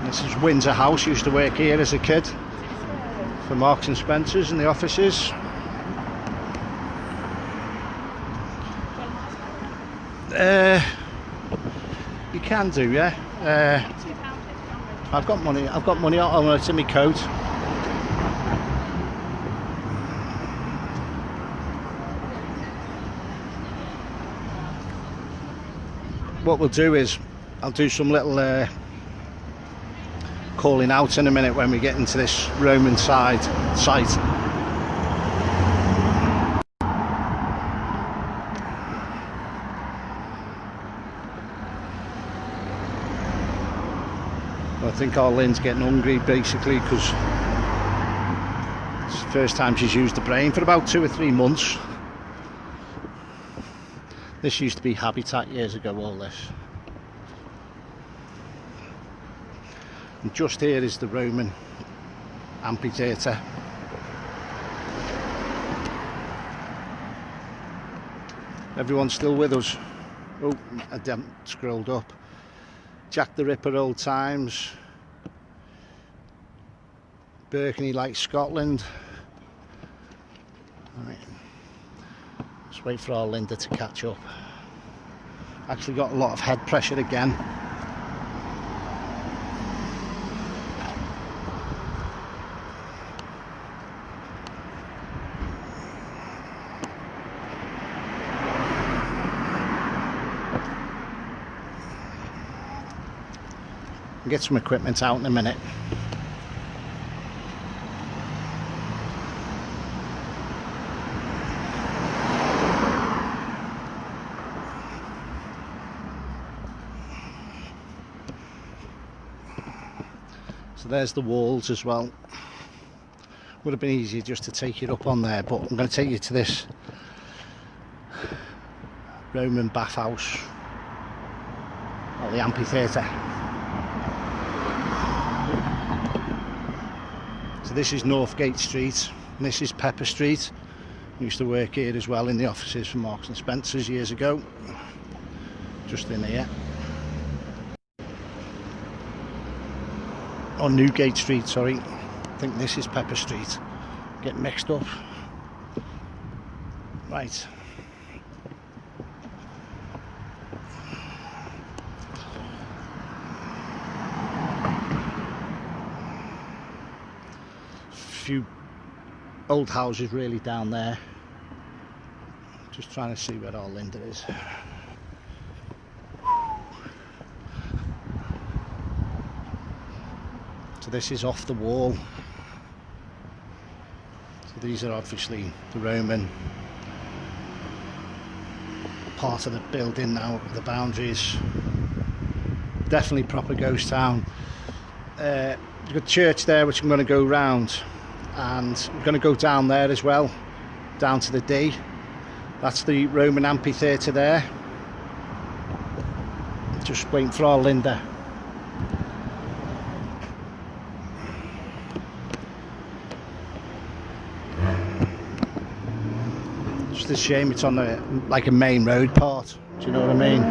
This is Windsor House. Used to work here as a kid for Marks and Spencer's in the offices. You can do, yeah. £2, I've got money. I've got money. Oh, it's in my coat. What we'll do is, I'll do some little calling out in a minute when we get into this Roman site. I think our Lynn's getting hungry basically because it's First time she's used the brain for about 2 or 3 months. This used to be Habitat years ago, all this. And just here is the Roman amphitheatre. Everyone's still with us. Oh, I haven't scrolled up. Jack the Ripper old times. Berkeley like Scotland. Right. Let's wait for our Linda to catch up. Actually got a lot of head pressure again. Get some equipment out in a minute. So there's the walls as well. Would have been easier just to take it up on there, but I'm going to take you to this Roman bathhouse, or the amphitheatre. So this is Northgate Street, and this is Pepper Street. I used to work here as well in the offices for Marks and Spencer's years ago. Just in here. Or Newgate Street, sorry. I think this is Pepper Street. Get mixed up. Right. Few old houses really down there. Just trying to see where our Linda is. So this is off the wall. So these are obviously the Roman part of the building now, the boundaries. Definitely proper ghost town. You've got a church there which I'm going to go round, and I'm going to go down there as well, down to the D. That's the Roman amphitheatre there. Just waiting for our Linda. Just a shame it's on a, like a main road part, do you know what I mean?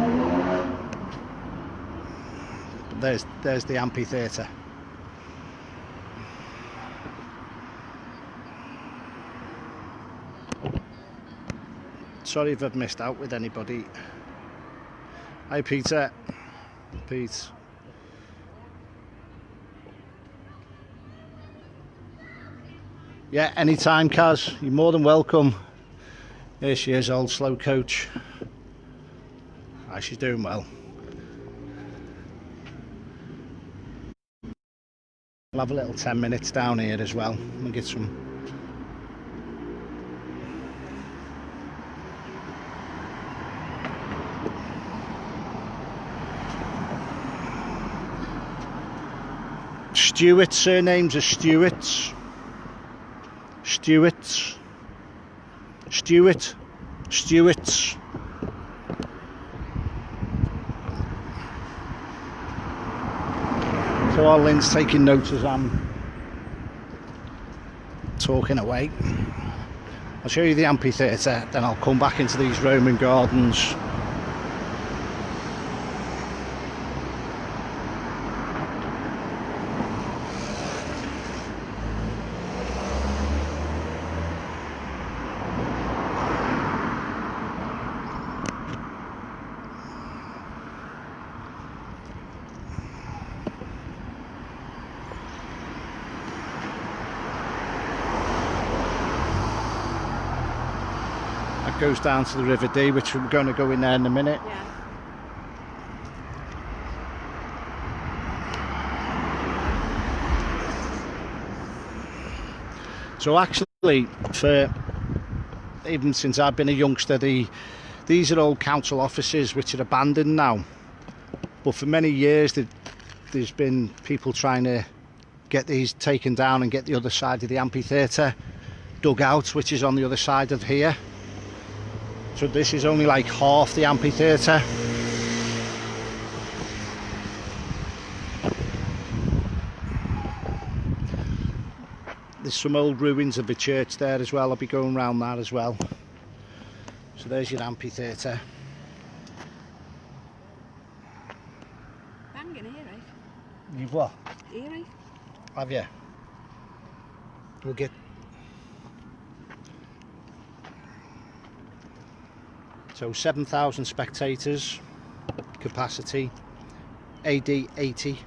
But there's the amphitheatre. Sorry if I've missed out with anybody. Hi Peter. Pete. Yeah, anytime Kaz, you're more than welcome. Here she is, old slow coach. Ah, she's doing well. We'll have a little 10 minutes down here as well and get some. Stewart, surnames are Stewarts. Stewarts. Stewart. Stewarts. So our Lynn's taking notes as I'm talking away. I'll show you the amphitheatre, then I'll come back into these Roman gardens. Goes down to the River Dee, which we're going to go in there in a minute. Yeah. So actually, for even since I've been a youngster, these are old council offices which are abandoned now. But for many years, there's been people trying to get these taken down and get the other side of the amphitheatre dugout, which is on the other side of here. So this is only like half the amphitheatre. There's some old ruins of the church there as well. I'll be going around that as well. So there's your amphitheatre. Banging here, eh? You've what? Eerie. Have you? We'll get... So 7,000 spectators capacity, AD 80.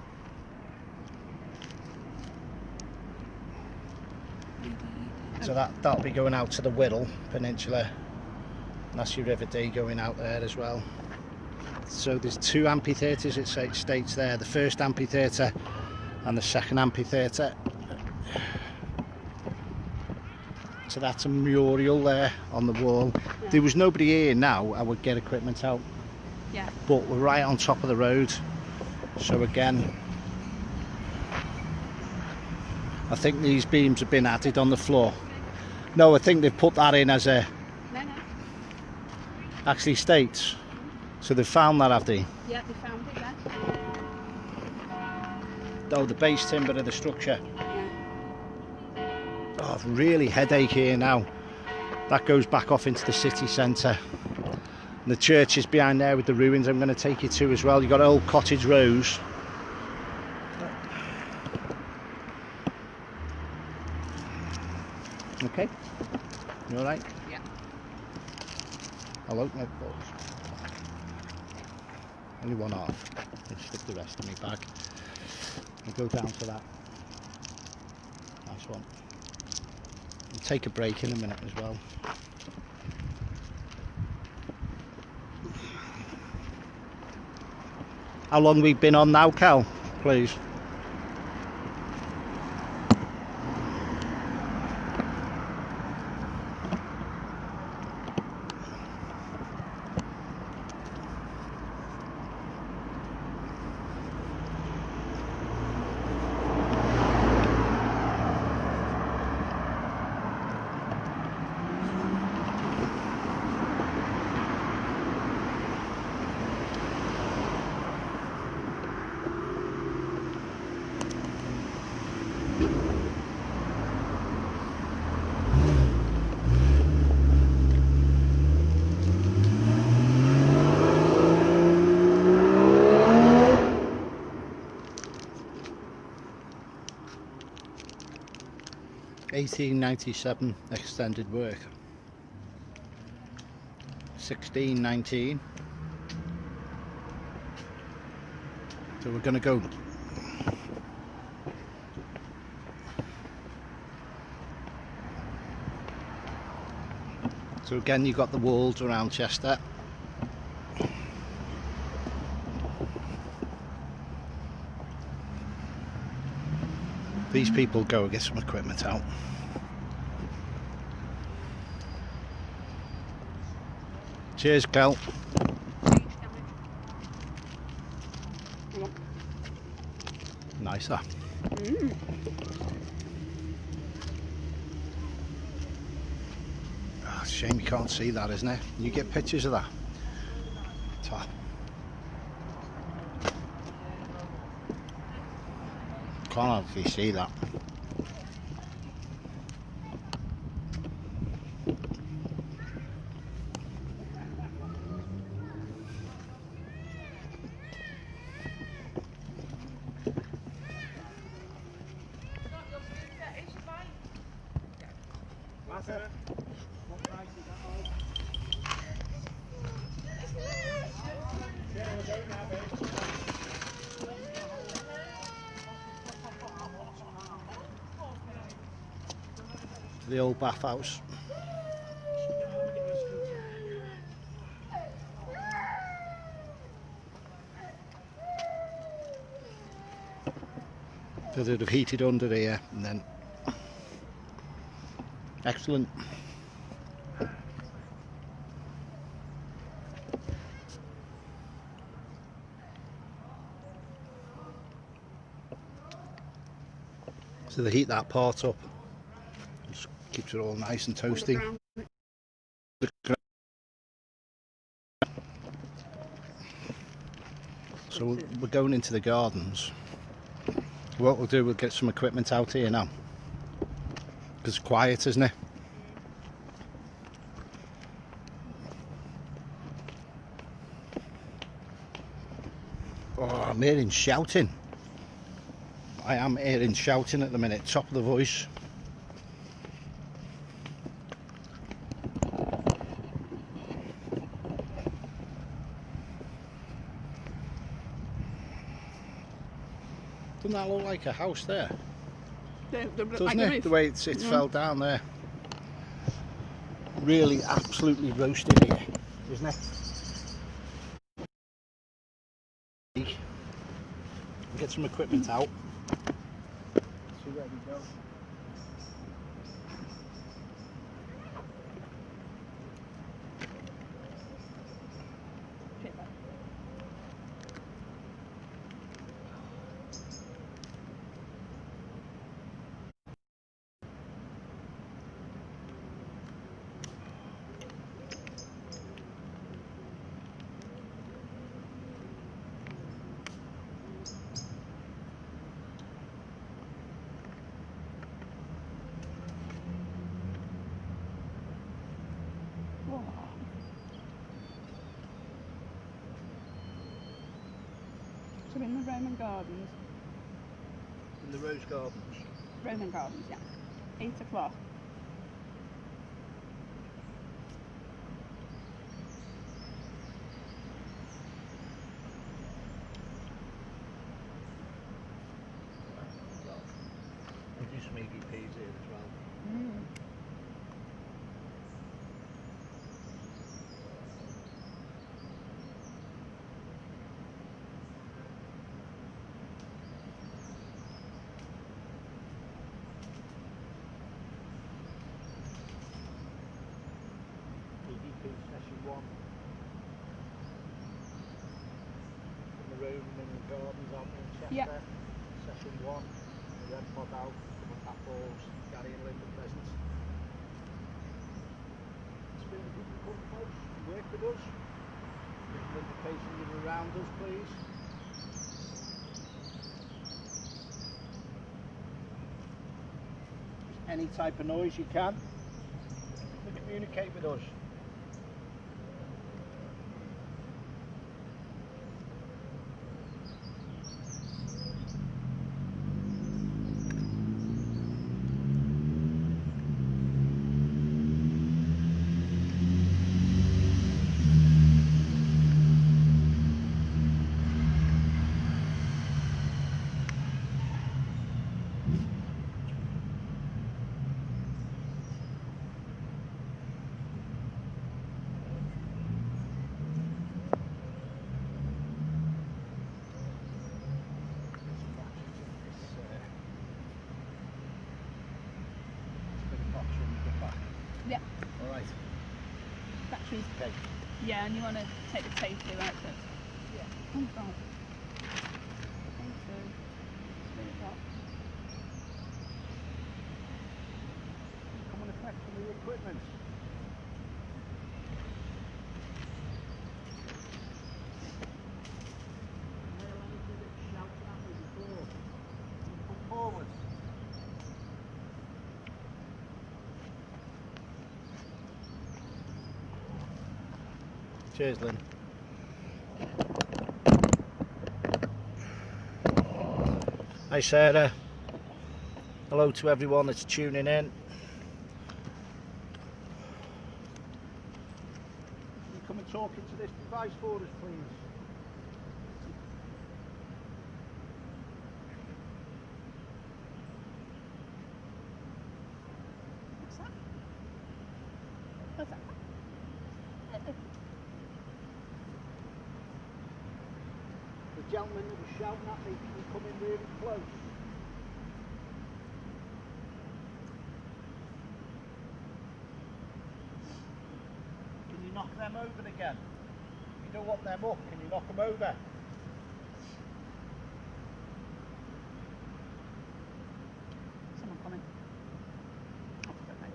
So that'll be going out to the Wirral Peninsula. And that's your River Dee going out there as well. So there's two amphitheatres, it states there. The first amphitheatre and the second amphitheatre. So that's a memorial there on the wall. Yeah. There was nobody here now, I would get equipment out. Yeah. But we're right on top of the road. So again, I think these beams have been added on the floor. No, I think they've put that in as a... No, no. Actually states. So they've found that, have they? Yeah, they found it there. Oh, the base timber of the structure. Yeah. Oh, I've really headache here now. That goes back off into the city centre. And the church is behind there with the ruins I'm going to take you to as well. You've got Old Cottage Rose. Okay. You alright? Yeah. I'll open it, but only one half. I'll stick the rest in my bag. I'll go down to that. Nice one. We'll take a break in a minute as well. How long we've been on now, Cal? Please. $18.97 extended work. $16.19. So we're going to go. So again, you've got the walls around Chester. These people go get some equipment out. Cheers, Kel. Nice that. Oh, shame you can't see that, isn't it? You get pictures of that. Top. Can't actually see that. The old bathhouse. So they'd have heated under here and then excellent. So they heat that part up. Keeps it all nice and toasty. Underground. So we're going into the gardens. What we'll do, we'll get some equipment out here now. Because it's quiet, isn't it? Oh, I'm hearing shouting. I am hearing shouting at the minute, top of the voice. Doesn't that look like a house there? Doesn't it? The way it's fell down there. Really absolutely roasted here, isn't it? Get some equipment out. See where we go. So in the Roman Gardens. In the Rose Gardens. Roman Gardens, yeah. 8 o'clock. We do some EVPs here as well. Mm. EVP session 1. In the Roman Gardens out in Chester. Yeah. Session 1. The red pod out. Some apples. Gary and Linda present. It's been a good come close. Work with us. Give an indication you're around us, please. Any type of noise you can to communicate with us. Yeah. All right. Batteries. Okay. Yeah, and you want to take the tape through out first. Yeah. Oh God. Thank you. Spin it up. Come on, collect some of the equipment. Come forward. Cheers, Lynn. Hi, Sarah. Hello to everyone that's tuning in. Can you come and talk into this device for us, please? What's that? What's that? The gentleman that was shouting at me, can you come in really close? Can you knock them over again? You don't want them up, can you knock them over? Someone coming. Oh, don't know.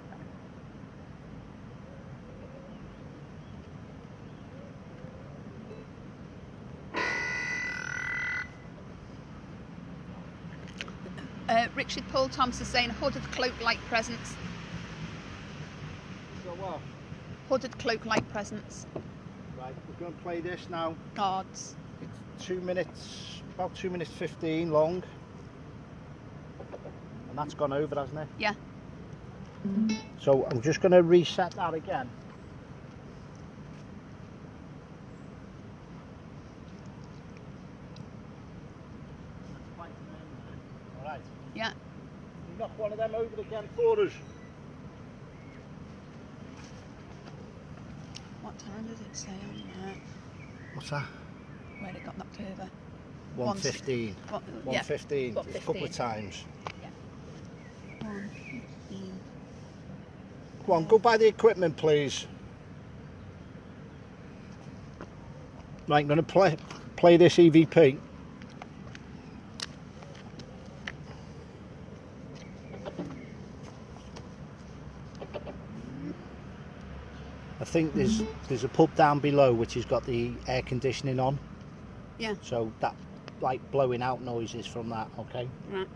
Richard Paul Thompson saying hooded cloak-like presence. So what? Hooded cloak-like presence. Right, we're going to play this now. Gods. It's 2 minutes, about 2 minutes 15 long. And that's gone over, hasn't it? Yeah. So I'm just going to reset that again. Alright. Yeah. You knock one of them over again for us. What time does it say on there? What's that? Where it got knocked over? 1:15. What, 1:15. Yeah. A couple of times. 1:15. Go on, go buy the equipment, please. Right, I'm going to play this EVP. I think there's a pub down below which has got the air conditioning on. Yeah. So that like blowing out noises from that, okay? Right.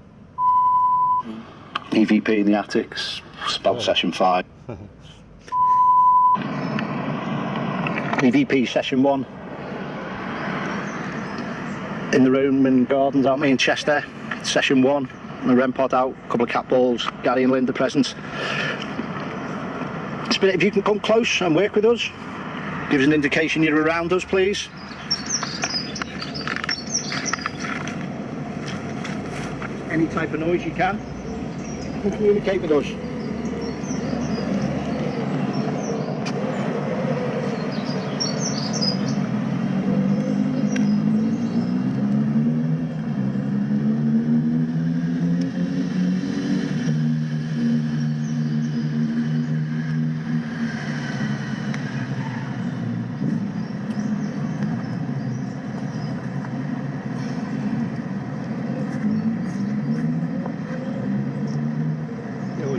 EVP in the attics, spot session 5. EVP session 1. In the Roman Gardens, aren't we, in Chester? Session 1. My REM pod out, couple of cat balls, Gary and Linda presents. Spirit, if you can come close and work with us, give us an indication you're around us, please. Any type of noise you can communicate with us.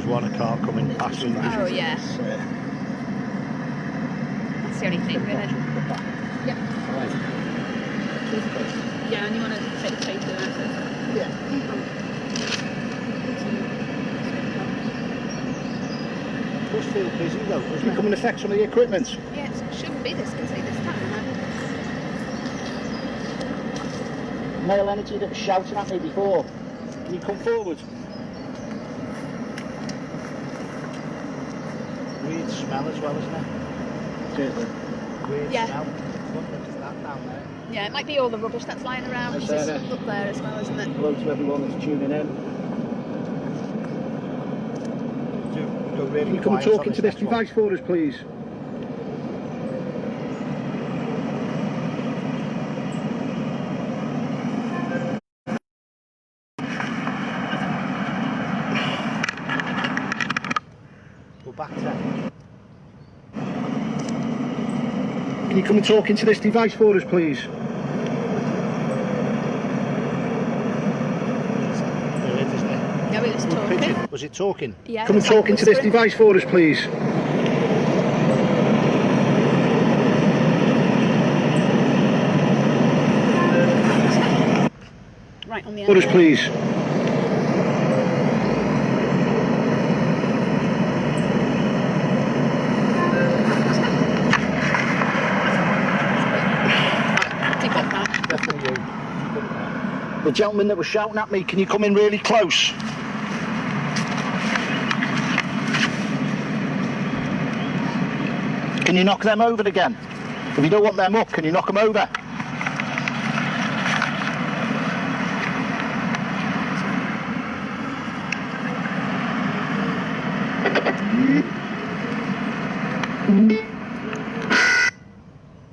Want a car coming past you. Oh yeah. That's the only thing, really. Yep. Yeah, and you want to take the tape to that. Yeah. It does feel busy though, doesn't it? Come and affect some of the equipment. Yeah, it shouldn't be this busy this time. Male energy that was shouting at me before. Can you come forward? Weird smell as well, isn't it? Seriously? Weird Yeah. smell. Look, there's that down there. Yeah, it might be all the rubbish that's lying around. That's It's there. up there as well, isn't it? Hello to everyone that's tuning in. Go really Can you come and quiet talk on into this next one. device for us, please? Go back to. Can you come and talk into this device for us, please? Weird, isn't it? Yeah, we was Good talking. pigeon. Was it talking? Yeah. Come and it's like talk into this whispering. device for us, please. Right on the For end. us, please. Take off that. Definitely you. The gentleman that was shouting at me, can you come in really close? Can you knock them over again? If you don't want them up, can you knock them over?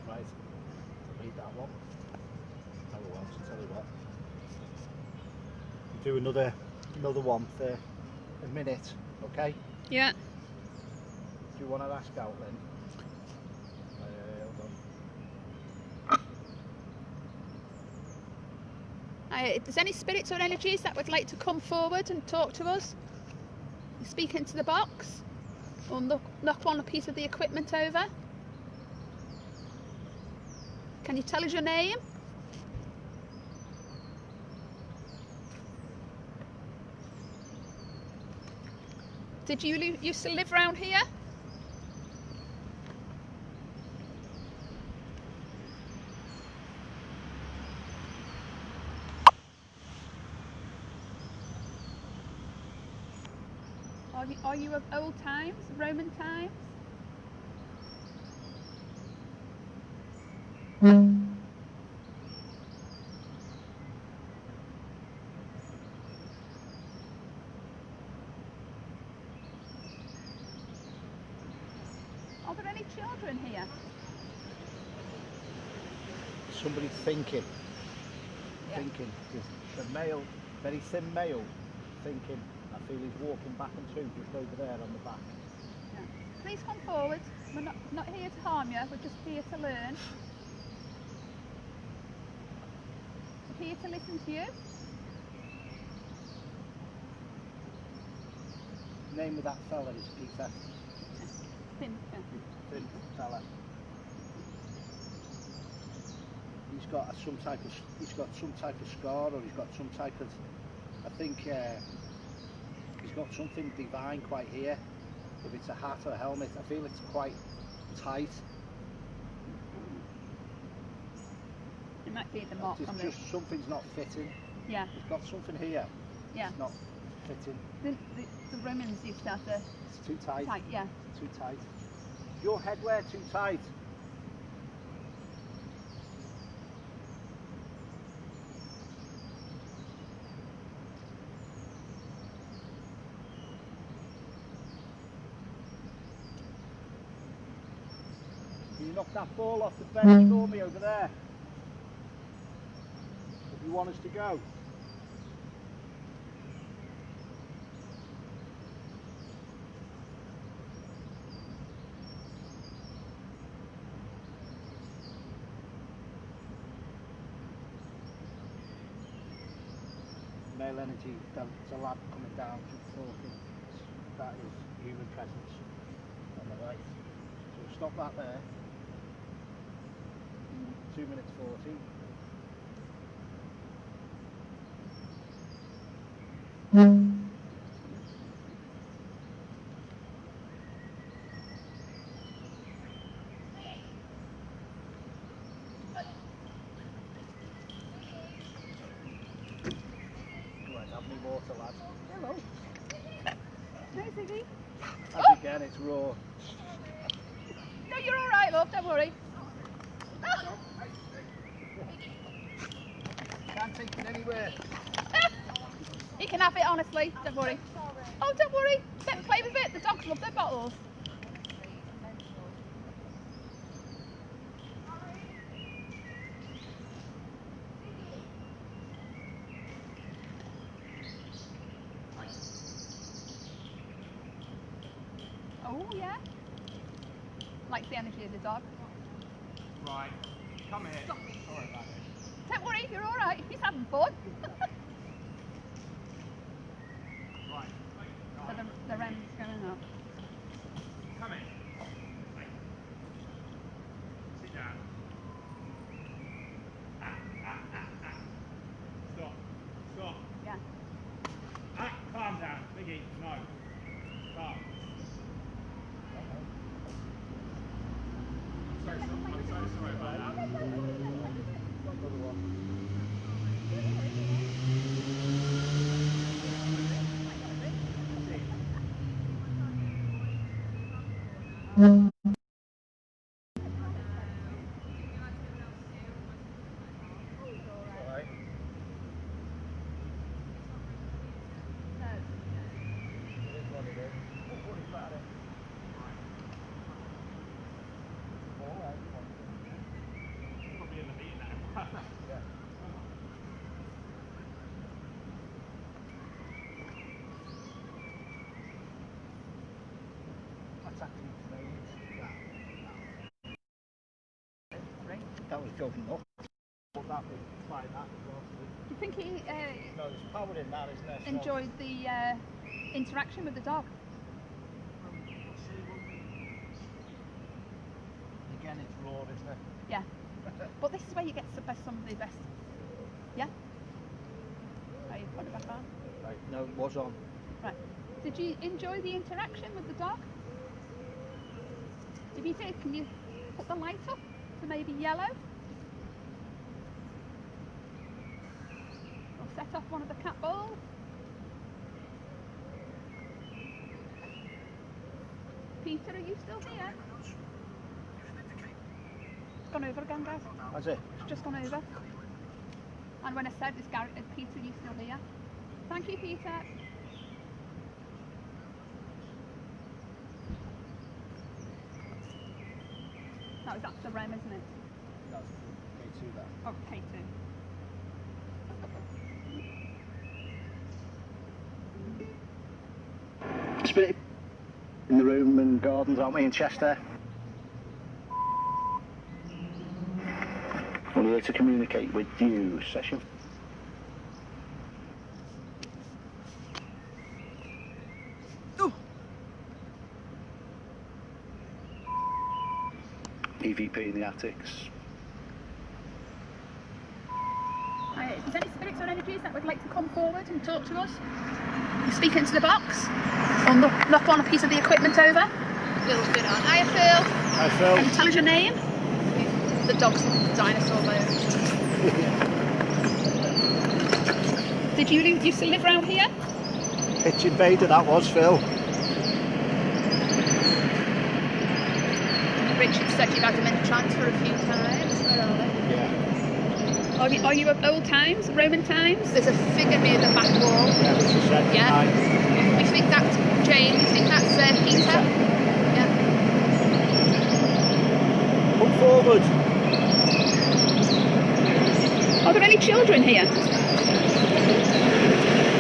Right, read that one. Oh well, I'll tell you what. Do another one for a minute, okay? Yeah. Do you want to ask out then? Hold on. If there's any spirits or energies that would like to come forward and talk to us, speak into the box, or knock one piece of the equipment over. Can you tell us your name? Did you used to live around here? Are you of old times, Roman times? Are there any children here? Somebody thinking. Yeah. Thinking. There's a male, very thin male, thinking. I feel he's walking back and through just over there on the back. Yeah. Please come forward. We're not here to harm you, we're just here to learn. We're here to listen to you. Name of that fella is Peter. Thin, Thin fella. He's got some type of scar, or he's got some type of, I think he's got something divine quite here. If it's a hat or a helmet, I feel it's quite tight. It might be the mark on the... Just something's not fitting. Yeah. He's got something here. Yeah. It's not fitting. The Romans used to have the... It's too tight. Yeah. Too tight. Is your headwear too tight? Can you knock that ball off the bench for me over there? If you want us to go. Male energy, there's a lad coming down just talking. That is human presence on the right. So we'll stop that there. 2 minutes 40. Right, have me water, lad. Hello. Hey, Ziggy. As again, it's raw. No, you're all right, love. Don't worry. Can't take it anywhere. You can have it, honestly. Don't worry. Oh, don't worry. Don't play with it. The dogs love their bottles. Oh, yeah. Likes the energy of the dog. Right, come here. Sorry about this. Don't worry, you're all right. He's having fun. Right. So the rem's going up. Come in. Right. Sit down. Stop. Stop. Yeah. Calm down. Biggie, no. Calm. I'm so sorry about that. Alright. It is what it is. Don't worry about it. Alright. Probably in the meeting now. Yeah. That's actually strange. That was joking up. But that was like that as well. Do you think he No, there's power in that, isn't there? So- enjoyed the interaction with the dog? Again, it's raw, isn't it? Yeah. But this is where you get some of the best. Yeah? Oh, you put it back on? Right, no, it was on. Right. Did you enjoy the interaction with the dog? If you did, can you put the light up to maybe yellow? Or set off one of the cat balls? Peter, are you still here? It's gone over again, guys. Has it? It's just gone over. And when I said, is Peter, are you still here? Thank you, Peter. No, that's the REM, isn't it? That's K2 there. Oh, K2. Spirit in the room and gardens, aren't we, in Chester? We're here to communicate with you. Session. EVP in the attics. Is there any spirits or energies that would like to come forward and talk to us? Speak into the box? Or knock on a piece of the equipment over? Phil's been on. Hiya, Phil. Hi, Phil. Can you tell us your name? The dog's dinosaur bone. Did you used to live around here? Pitch invader, that was Phil. Richard said you've had them in transfer a few times. Where are they? Yeah. Are you of old times, Roman times? There's a figure near the back wall. Yeah, this is said. Yeah. We think that's James. We think that's Peter. Yeah. Come forward. Are there any children here?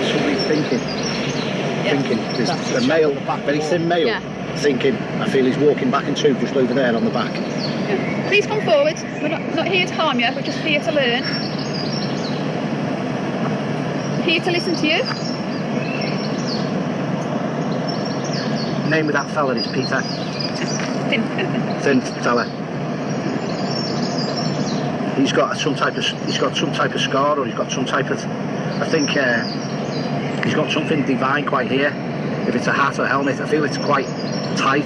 Somebody's thinking. Thinking. There's a male, very thin male. Yeah. Thinking. I feel he's walking back in two, just over there on the back. Yeah. Please come forward. We're not here to harm you, we're just here to learn. Here to listen to you. Name of that fella is Peter. Thin fella. He's got some type of scar, or he's got some type of. I think he's got something divine quite here. If it's a hat or helmet, I feel it's quite tight.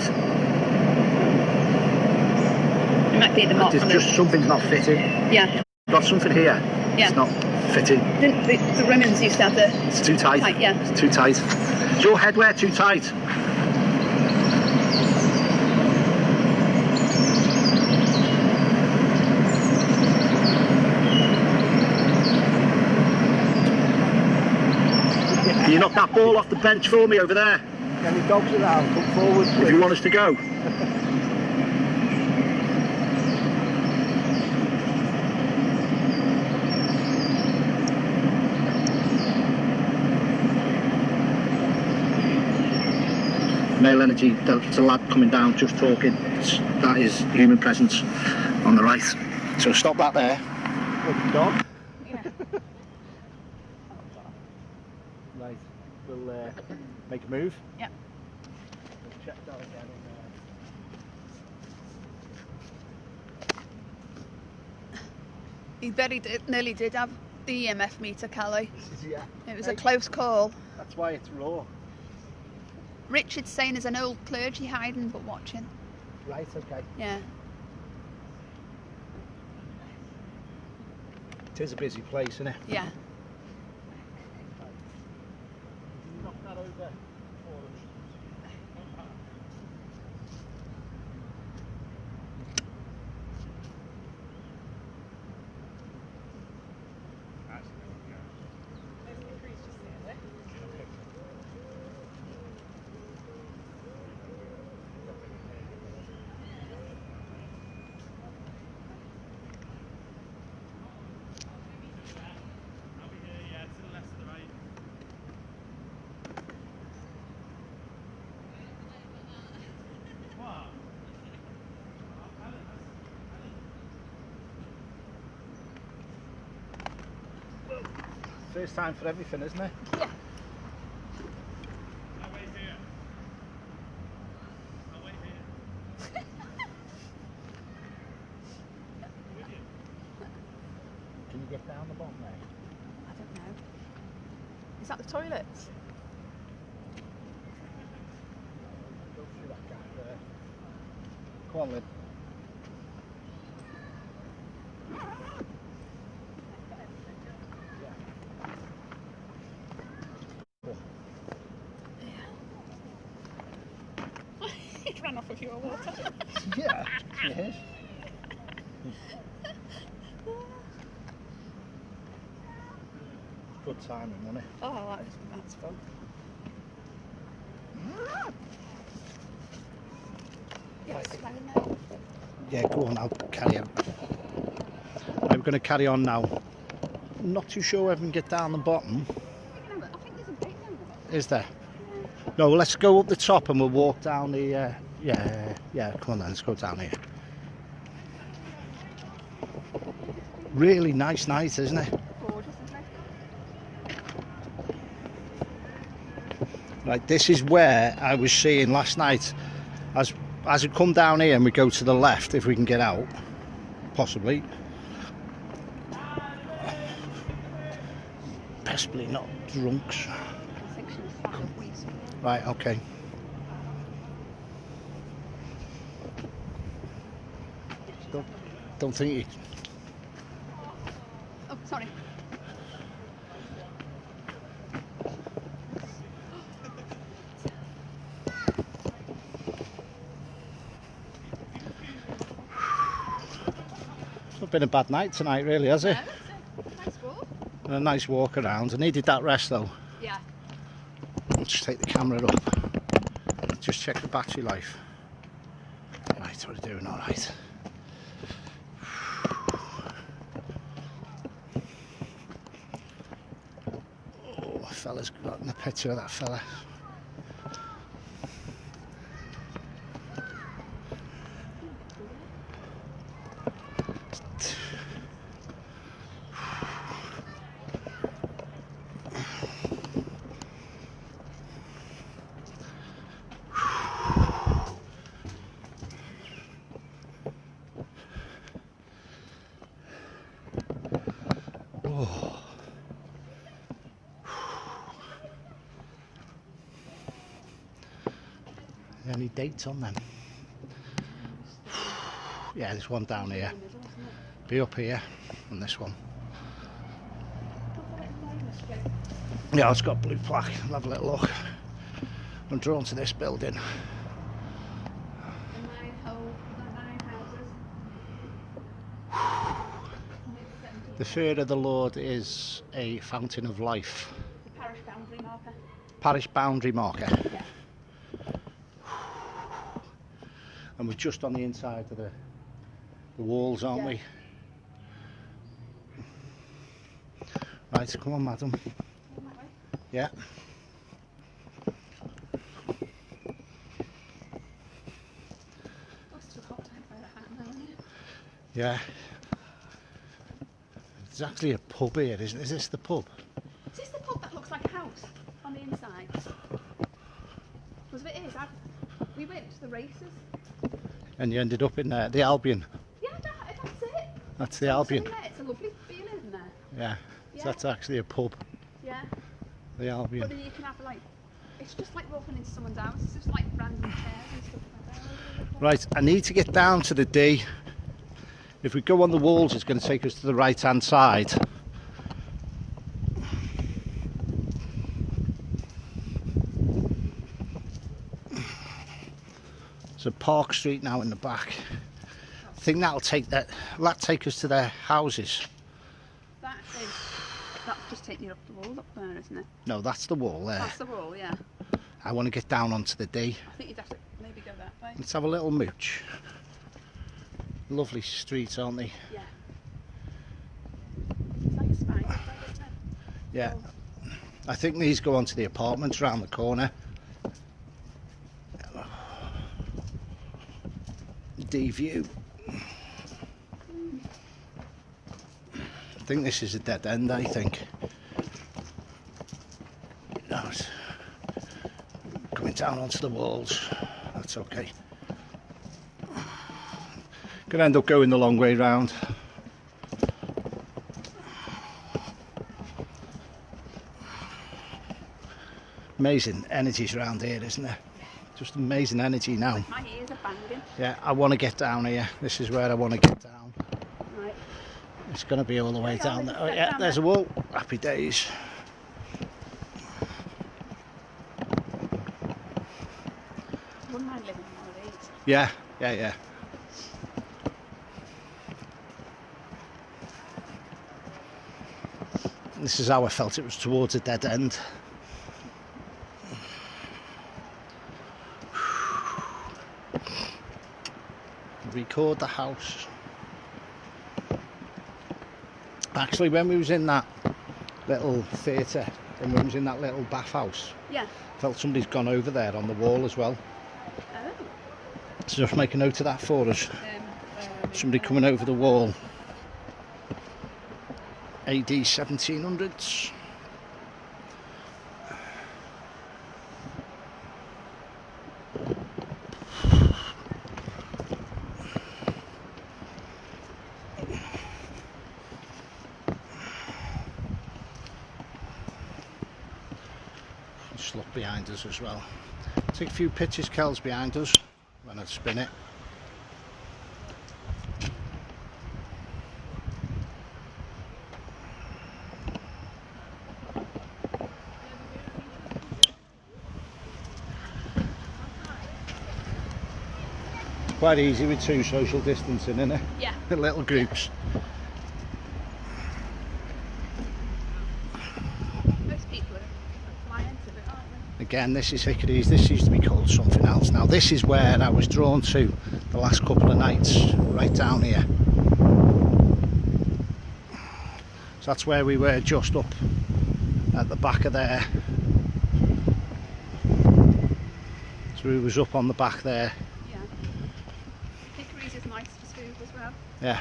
It might be the mark. There's just something's not fitting. Yeah. Got something here. Yeah. It's not fitting. The Romans used to have the. It's too tight. Yeah. It's too tight. Is your headwear too tight? Can you knock that ball off the bench for me over there? Any dogs around, come forward. If you want us to go. Male energy, there's a lad coming down just talking. That is human presence on the right. So stop that there. Good dog. Yeah. Right, we'll make a move. Yeah. We'll check that again. He nearly did have the EMF meter, Callie. Yeah. It was a close call. That's why it's raw. Richard's saying there's an old clergy hiding but watching. Right, okay. Yeah. It is a busy place, isn't it? Yeah. Knock that over. First time for everything, isn't it? Yeah. I'll wait here. I'll wait here. Can you get down the bottom there? I don't know. Is that the toilets? Go on, Lynn. It ran off with your water. Yeah, yes. Good timing, wasn't it? Oh, that's fun. Yeah, it's fine now. Yeah, go on, I'll carry on. Right, we're going to carry on now. Not too sure whether we can get down the bottom. I think there's a gate down there. Is there? No, let's go up the top and we'll walk down the... yeah, come on then, let's go down here. Really nice night, isn't it? Gorgeous, isn't it? Right, this is where I was seeing last night. As we come down here and we go to the left, if we can get out, possibly. Possibly not drunks. I think she was fat and wheezed. Right, okay. Don't think you... Oh, sorry. It's not been a bad night tonight, really, has it? Yeah, that's a nice walk. And a nice walk around. I needed that rest, though. Yeah. Let's just take the camera up. Just check the battery life. Right, what are we doing? All right. Oh, a fella's got in the picture of that fella. Any dates on them? Yeah, there's one down here. Be up here on this one. Yeah, it's got a blue plaque. I'll have a little look. I'm drawn to this building. The fear of the Lord is a fountain of life. The parish boundary marker. Parish boundary marker. Yeah. And we're just on the inside of the walls, aren't we? Right, come on, madam. Yeah. Oh, it's too hot to wear a hat now, isn't it? Yeah. There's actually a pub here, isn't it? Is this the pub? Is this the pub that looks like a house on the inside? Because if it is, we went to the races. And you ended up in the Albion. Yeah, that's it. That's the Albion. It's a lovely feeling in there. Yeah. Yeah. So that's actually a pub, Yeah. the But Albion. then you can have like, it's just like walking into someone's house. It's just like random chairs and stuff like that. Right, I need to get down to the D. If we go on the walls, it's going to take us to the right hand side. So Park Street now in the back. I think that'll take us to their houses. That's just taking you up the wall up there, isn't it? No, that's the wall there. That's the wall, yeah. I want to get down onto the D. I think you'd have to maybe go that way. Let's have a little mooch. Lovely streets, aren't they? Yeah. It's like a spine, isn't it? Yeah. I think these go onto the apartments round the corner. D view. I think this is a dead end, I think. No, it's coming down onto the walls. That's okay. Gonna end up going the long way round. Amazing energies around here, isn't there? just amazing energy now. My ears are banging. Yeah, I want to get down here. This is where I want to get down. Right. It's going to be all the way down there. Oh Step yeah, down there's a there. wall. Happy days. Wouldn't mind living in one of these. Yeah, yeah, yeah. This is how I felt it was towards a dead end. Record the house. Actually, when we was in that little theatre, and we was in that little bathhouse, Yeah. felt somebody's gone over there on the wall as well. Oh. So just make a note of that for us. Somebody coming over the wall. AD 1700s. Just look behind us as well. Take a few pictures, Kel's behind us when I spin it. Quite easy with 2 social distancing, isn't it? Yeah. Little groups. Most people are flying to it, aren't they? Again, this is Hickory's. This used to be called something else. Now this is where I was drawn to the last couple of nights, right down here. So that's where we were, just up at the back of there. So we was up on the back there. Yeah. Hickory's is nice for food as well. Yeah.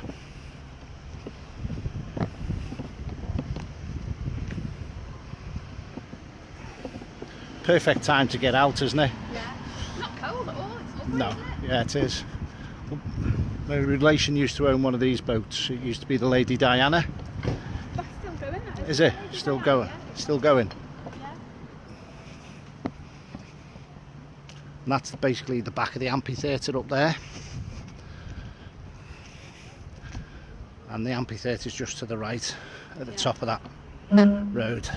Perfect time to get out, isn't it? Yeah. Not cold at all, it's lovely, No. isn't it? Yeah, it is. My relation used to own one of these boats. It used to be the Lady Diana. That's still going, that Is it? Still going? Still going. Yeah. And that's basically the back of the amphitheatre up there. And the amphitheatre's just to the right, at the top of that road.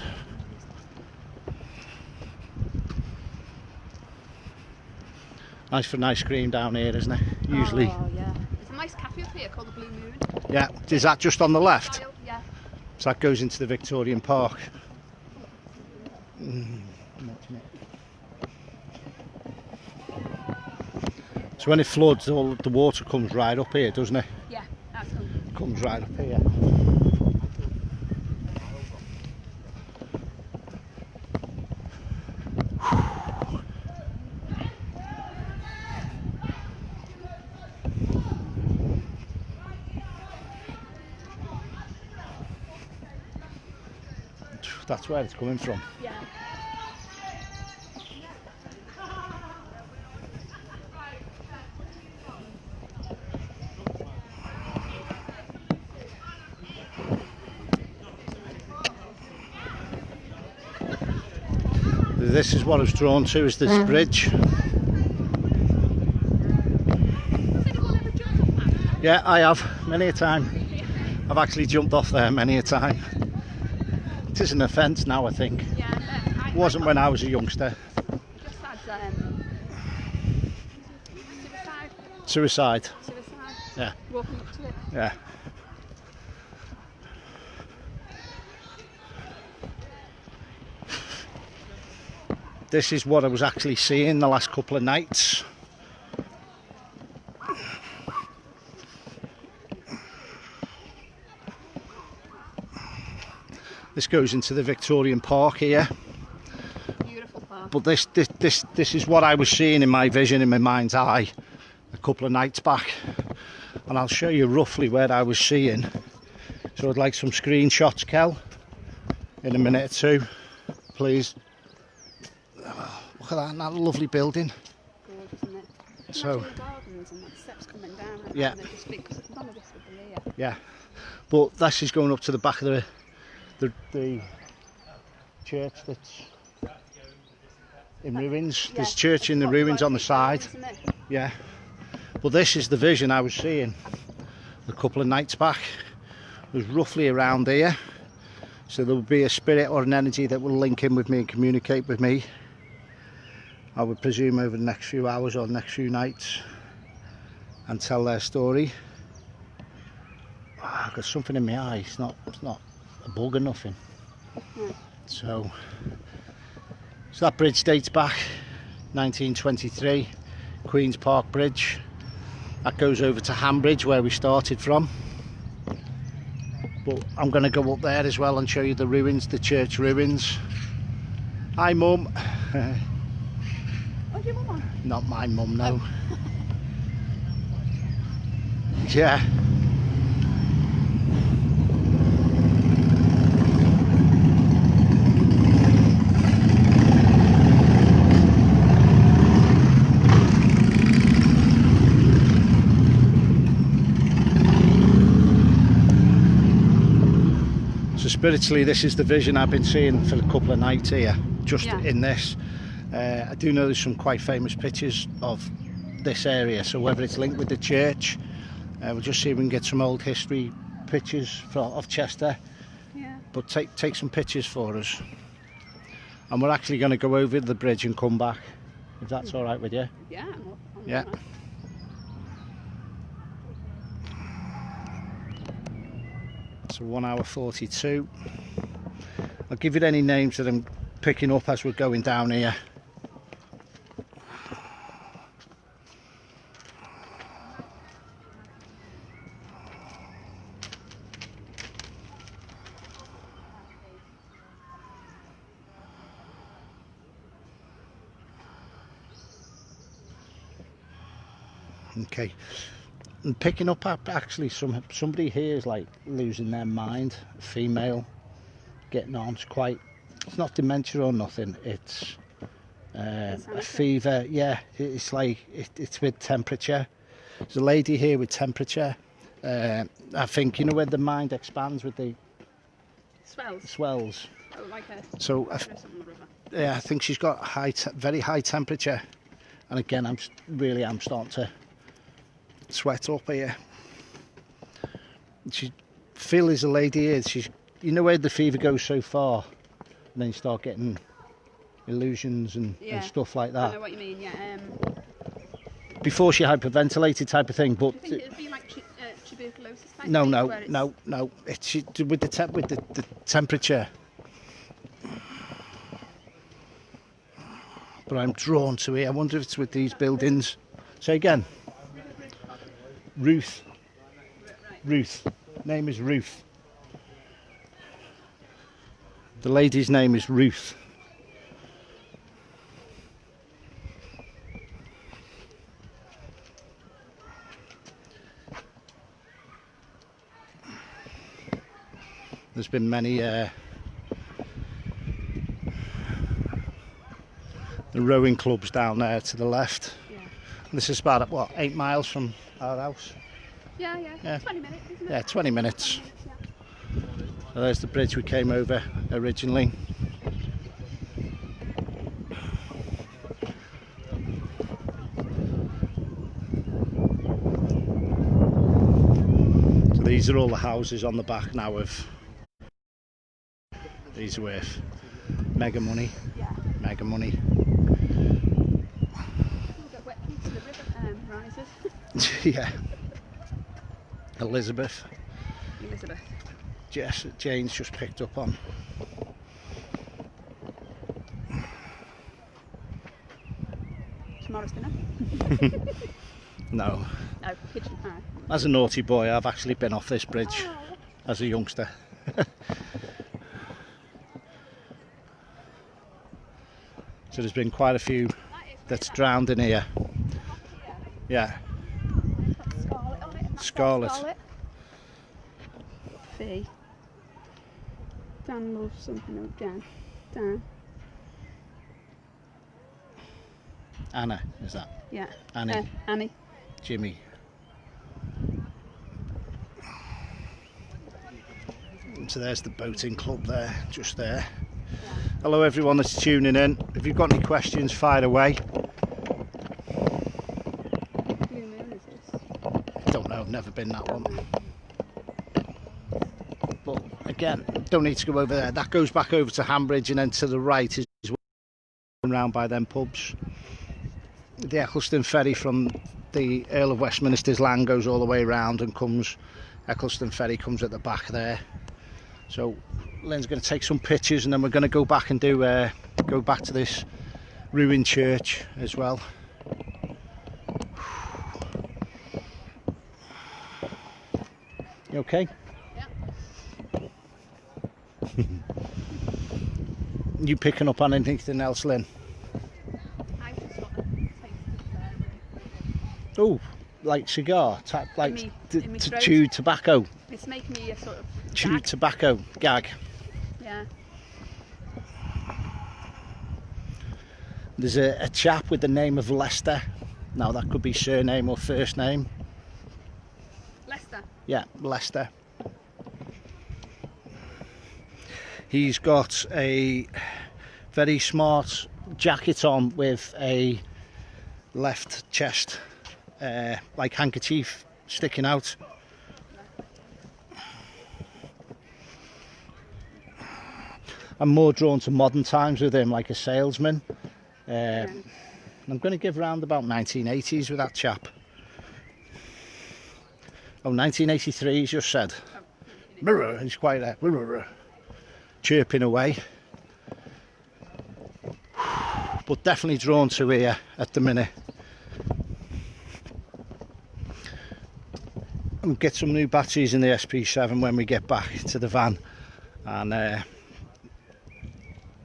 Nice for an ice cream down here, isn't it? Usually. Oh, yeah. There's a nice cafe up here called the Blue Moon. Yeah. Is that just on the left? Style, yeah. So that goes into the Victorian Park. So when it floods, all the water comes right up here, doesn't it? Yeah, that's good. Comes right up here. That's where it's coming from. Yeah. This is what I was drawn to, is this bridge. Yeah, I have, many a time. I've actually jumped off there many a time. It is an offence now, I think. Yeah, It wasn't when I was a youngster. just had Suicide. suicide, Yeah, walking up to it. yeah. This is what I was actually seeing the last couple of nights. This goes into the Victorian Park here. Beautiful park. But this is what I was seeing in my vision, in my mind's eye, a couple of nights back, and I'll show you roughly where I was seeing. So I'd like some screenshots, Kel, in a minute or two, please. Oh, look at that lovely building. Gorgeous, isn't it? So- Imagine the gardens and the steps coming down. And Yeah. they're just big, because none of this would be here. Yeah, but this is going up to the back of the church that's in ruins. Yeah. There's church in the ruins on the side. Isn't it? Yeah. But this is the vision I was seeing a couple of nights back. It was roughly around here. So there will be a spirit or an energy that will link in with me and communicate with me. I would presume over the next few hours or the next few nights, and tell their story. I've got something in my eye. It's not a bug or nothing. So that bridge dates back 1923, Queen's Park Bridge. That goes over to Handbridge, where we started from. But I'm going to go up there as well and show you the ruins, the church ruins. Hi, Mum. Oh, your mum on? Not my mum, no. Yeah. Spiritually, this is the vision I've been seeing for a couple of nights here, just in this. I do know there's some quite famous pictures of this area, so whether it's linked with the church, we'll just see if we can get some old history pictures of Chester. Yeah. But take some pictures for us. And we're actually going to go over the bridge and come back, if that's all right with you. Yeah. Yeah. So 1 hour 42. I'll give you any names that I'm picking up as we're going down here. Okay. And picking up actually somebody here is like losing their mind, a female, getting on. It's not dementia or nothing, it's a fever. Yeah, it's like it's with temperature. There's a lady here with temperature. I think, you know, where the mind expands with the swells. Oh, like a So yeah, I think she's got very high temperature, and again I'm starting to sweat up here. She Phil is a lady here. She's, you know, where the fever goes so far and then you start getting illusions and stuff like that. I know what you mean. Yeah. Before she hyperventilated type of thing, but Do you think it would be like tuberculosis type no. It's with the temperature. But I'm drawn to it. I wonder if it's with these buildings. Say again. Ruth. Name is Ruth. The lady's name is Ruth. There's been many the rowing clubs down there to the left. Yeah. This is about, what, 8 miles from our house? Yeah. 20 minutes, isn't it? Yeah, 20 minutes. So there's the bridge we came over originally. So these are all the houses on the back now of. These are worth mega money. Yeah. Mega money. Yeah. Elizabeth. Jane's just picked up on. Tomorrow's dinner? No. No, kitchen. As a naughty boy, I've actually been off this bridge as a youngster. So there's been quite a few that's drowned in here. Yeah. Scarlet on it. Scarlet. Fee. Dan loves something. Dan. Anna, is that? Yeah. Annie. Annie. Jimmy. So there's the boating club there, just there. Hello everyone that's tuning in. If you've got any questions, fire away. Blue moon is this? Don't know, never been that one. But again, don't need to go over there. That goes back over to Handbridge, and then to the right is around by them pubs. The Eccleston ferry from the Earl of Westminster's land goes all the way around and comes. Eccleston ferry comes at the back there. So Lynn's going to take some pictures, and then we're going to go back and go back to this ruined church as well. You okay? Yeah. You picking up on anything else, Lynn? I just got a taste of Oh, like cigar, like in me throat. chewed tobacco, It's making me a sort of chewed gag. tobacco gag. Yeah. There's a chap with the name of Lester. Now that could be surname or first name. Leicester. Yeah, Lester. He's got a very smart jacket on with a left chest, like handkerchief sticking out. I'm more drawn to modern times with him, like a salesman. I'm going to give round about 1980s with that chap. Oh, 1983 he's just said. He's quite chirping away. But definitely drawn to here at the minute. We'll get some new batteries in the SP7 when we get back to the van, and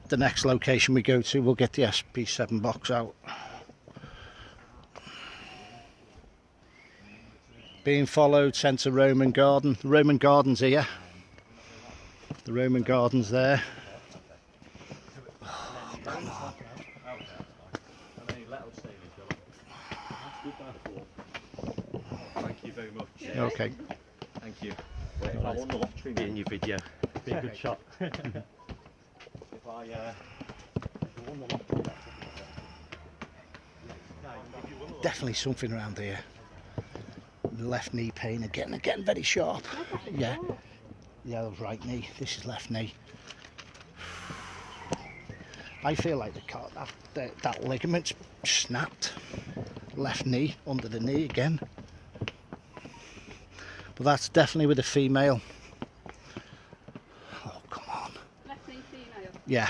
the next location we go to, we'll get the SP7 box out. Being followed, sent to Roman Garden. The Roman Garden's here. The Roman Garden's there. Oh, come on. Thank you very much. Okay. Thank you. If I won the lottery, be in your video. Be a good shot. If I won the lottery, Definitely something around here. Left knee pain again, very sharp. Yeah. Yeah, that was right knee. This is left knee. I feel like that ligament's snapped. Left knee, under the knee again. But that's definitely with a female. Oh, come on. Left knee female. Yeah.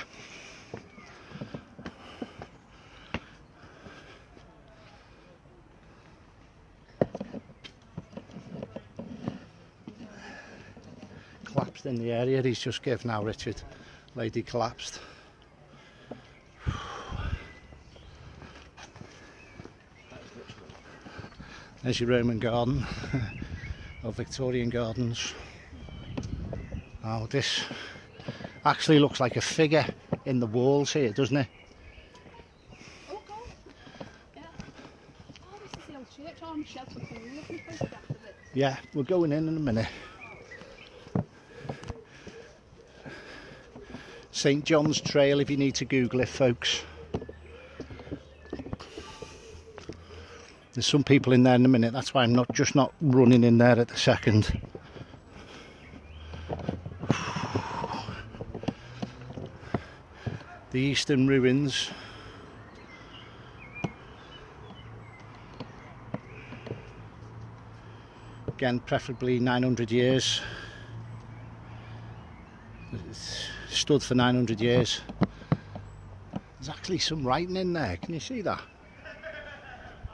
Collapsed in the area he's just given now, Richard. Lady collapsed. There's your Roman garden, or Victorian gardens. Oh, this actually looks like a figure in the walls here, doesn't it? Oh God. Yeah. Oh, this is the old church. Oh, Michelle's looking a lovely photograph of it. Yeah, we're going in a minute. St John's Trail, if you need to Google it, folks. There's some people in there in a minute, that's why I'm not running in there at the second. The eastern ruins. Again, preferably 900 years. It's stood for 900 years. There's actually some writing in there, can you see that?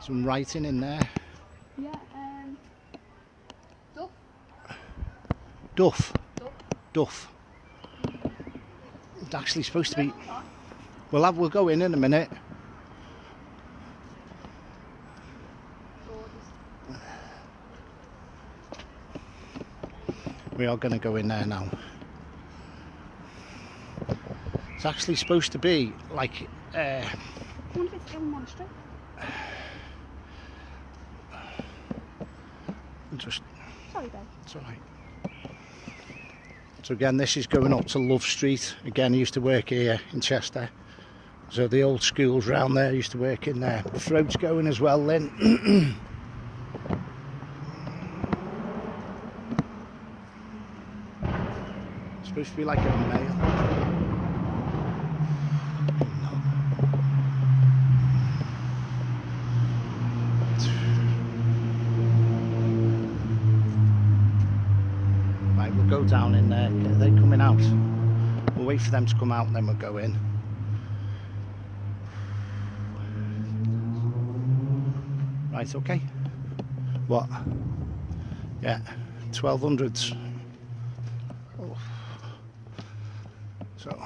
Some writing in there. Yeah, Duff. Duff. Duff. Duff. It's actually supposed to be. We'll go in a minute. We are going to go in there now. It's actually supposed to be like. I wonder if it's in monastery. Just. Sorry, babe. It's all right. So again, this is going up to Love Street. Again, I used to work here in Chester. So the old schools round there, used to work in there. The throat's going as well, Lynn. It's supposed to be like a male. Right, we'll go down in there. Are they coming out? We'll wait for them to come out and then we'll go in. Right, okay. What? Yeah, 1200s. Oh. So,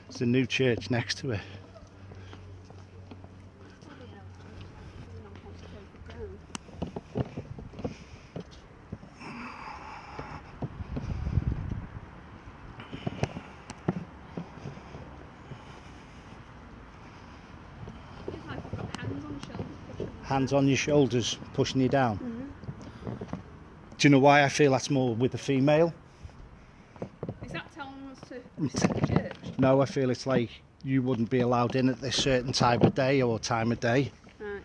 it's the new church next to it. Hands on your shoulders, pushing you down. Do you know why I feel that's more with the female? Is that telling us to respect the church? No, I feel it's like you wouldn't be allowed in at this certain time of day or time of day. Right.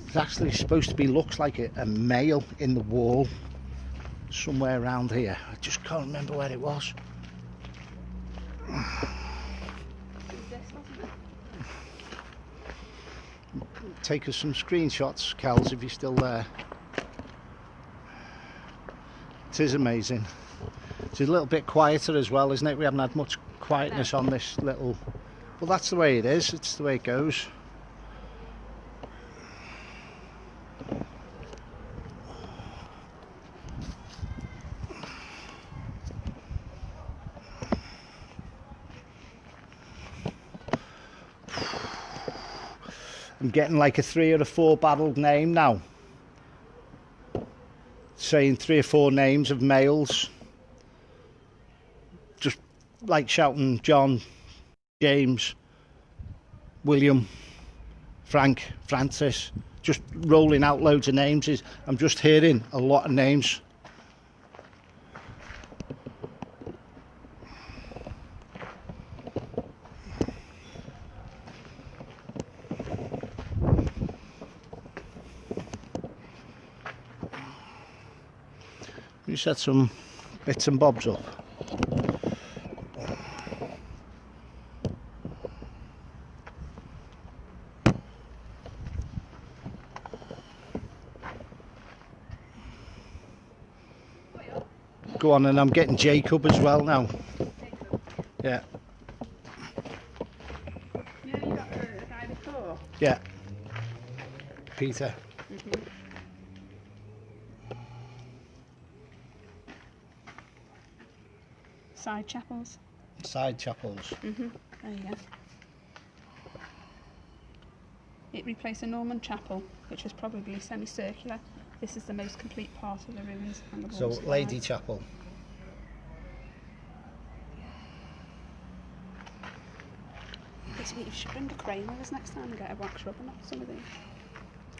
It's actually supposed to be, looks like a male in the wall somewhere around here. I just can't remember where it was. Take us some screenshots, Kels, if you're still there. It is amazing. It's a little bit quieter as well, isn't it? We haven't had much quietness on this little... Well, that's the way it is. It's the way it goes. I'm getting like a 3 or a 4 battled name now. Saying 3 or 4 names of males. Just like shouting John, James, William, Frank, Francis. Just rolling out loads of names. I'm just hearing a lot of names. You set some bits and bobs up. Go on, and I'm getting Jacob as well now. Yeah. You know, you got the guy before. Yeah. Peter. Side chapels. Side chapels. There you go. It replaced a Norman chapel, which was probably semicircular. This is the most complete part of the ruins and the So, walls. Lady Chapel. Basically, you should bring a crane with us next time and get a wax rubber off some of these.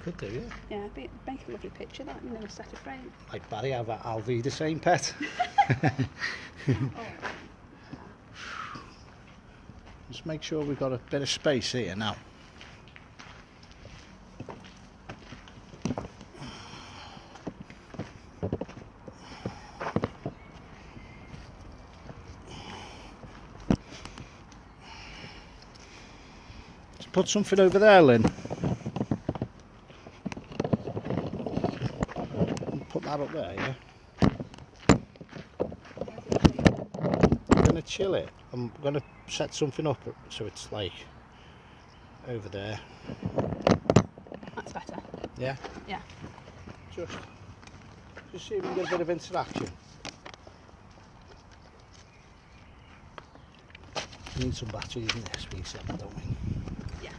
Could do, yeah. Yeah, make a lovely picture that, and then a set of frame. Like Barry, have I'll be the same pet. Just make sure we've got a bit of space here now. Let's put something over there, Lynn. Put that up there, yeah? I'm going to chill it. I'm going to set something up so it's like over there. That's better. Yeah? Yeah. Just see if we can get a bit of interaction. We need some batteries in this, we said, don't we? Yeah.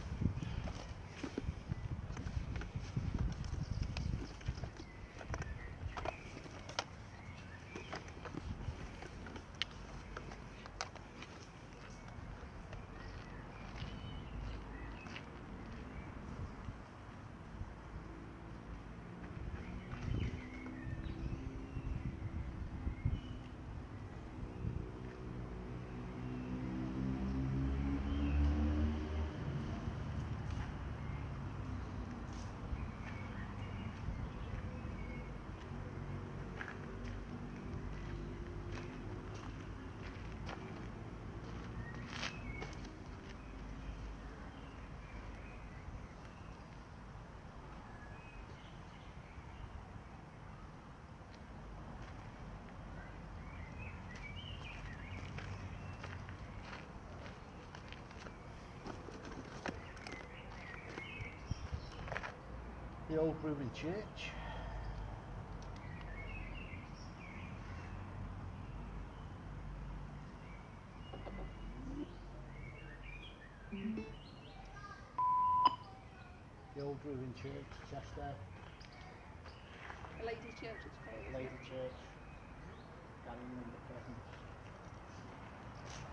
the old Brewing Church. The old Brewing Church, Chester, The ladies' church it's called. Lady Church, Gary in the present.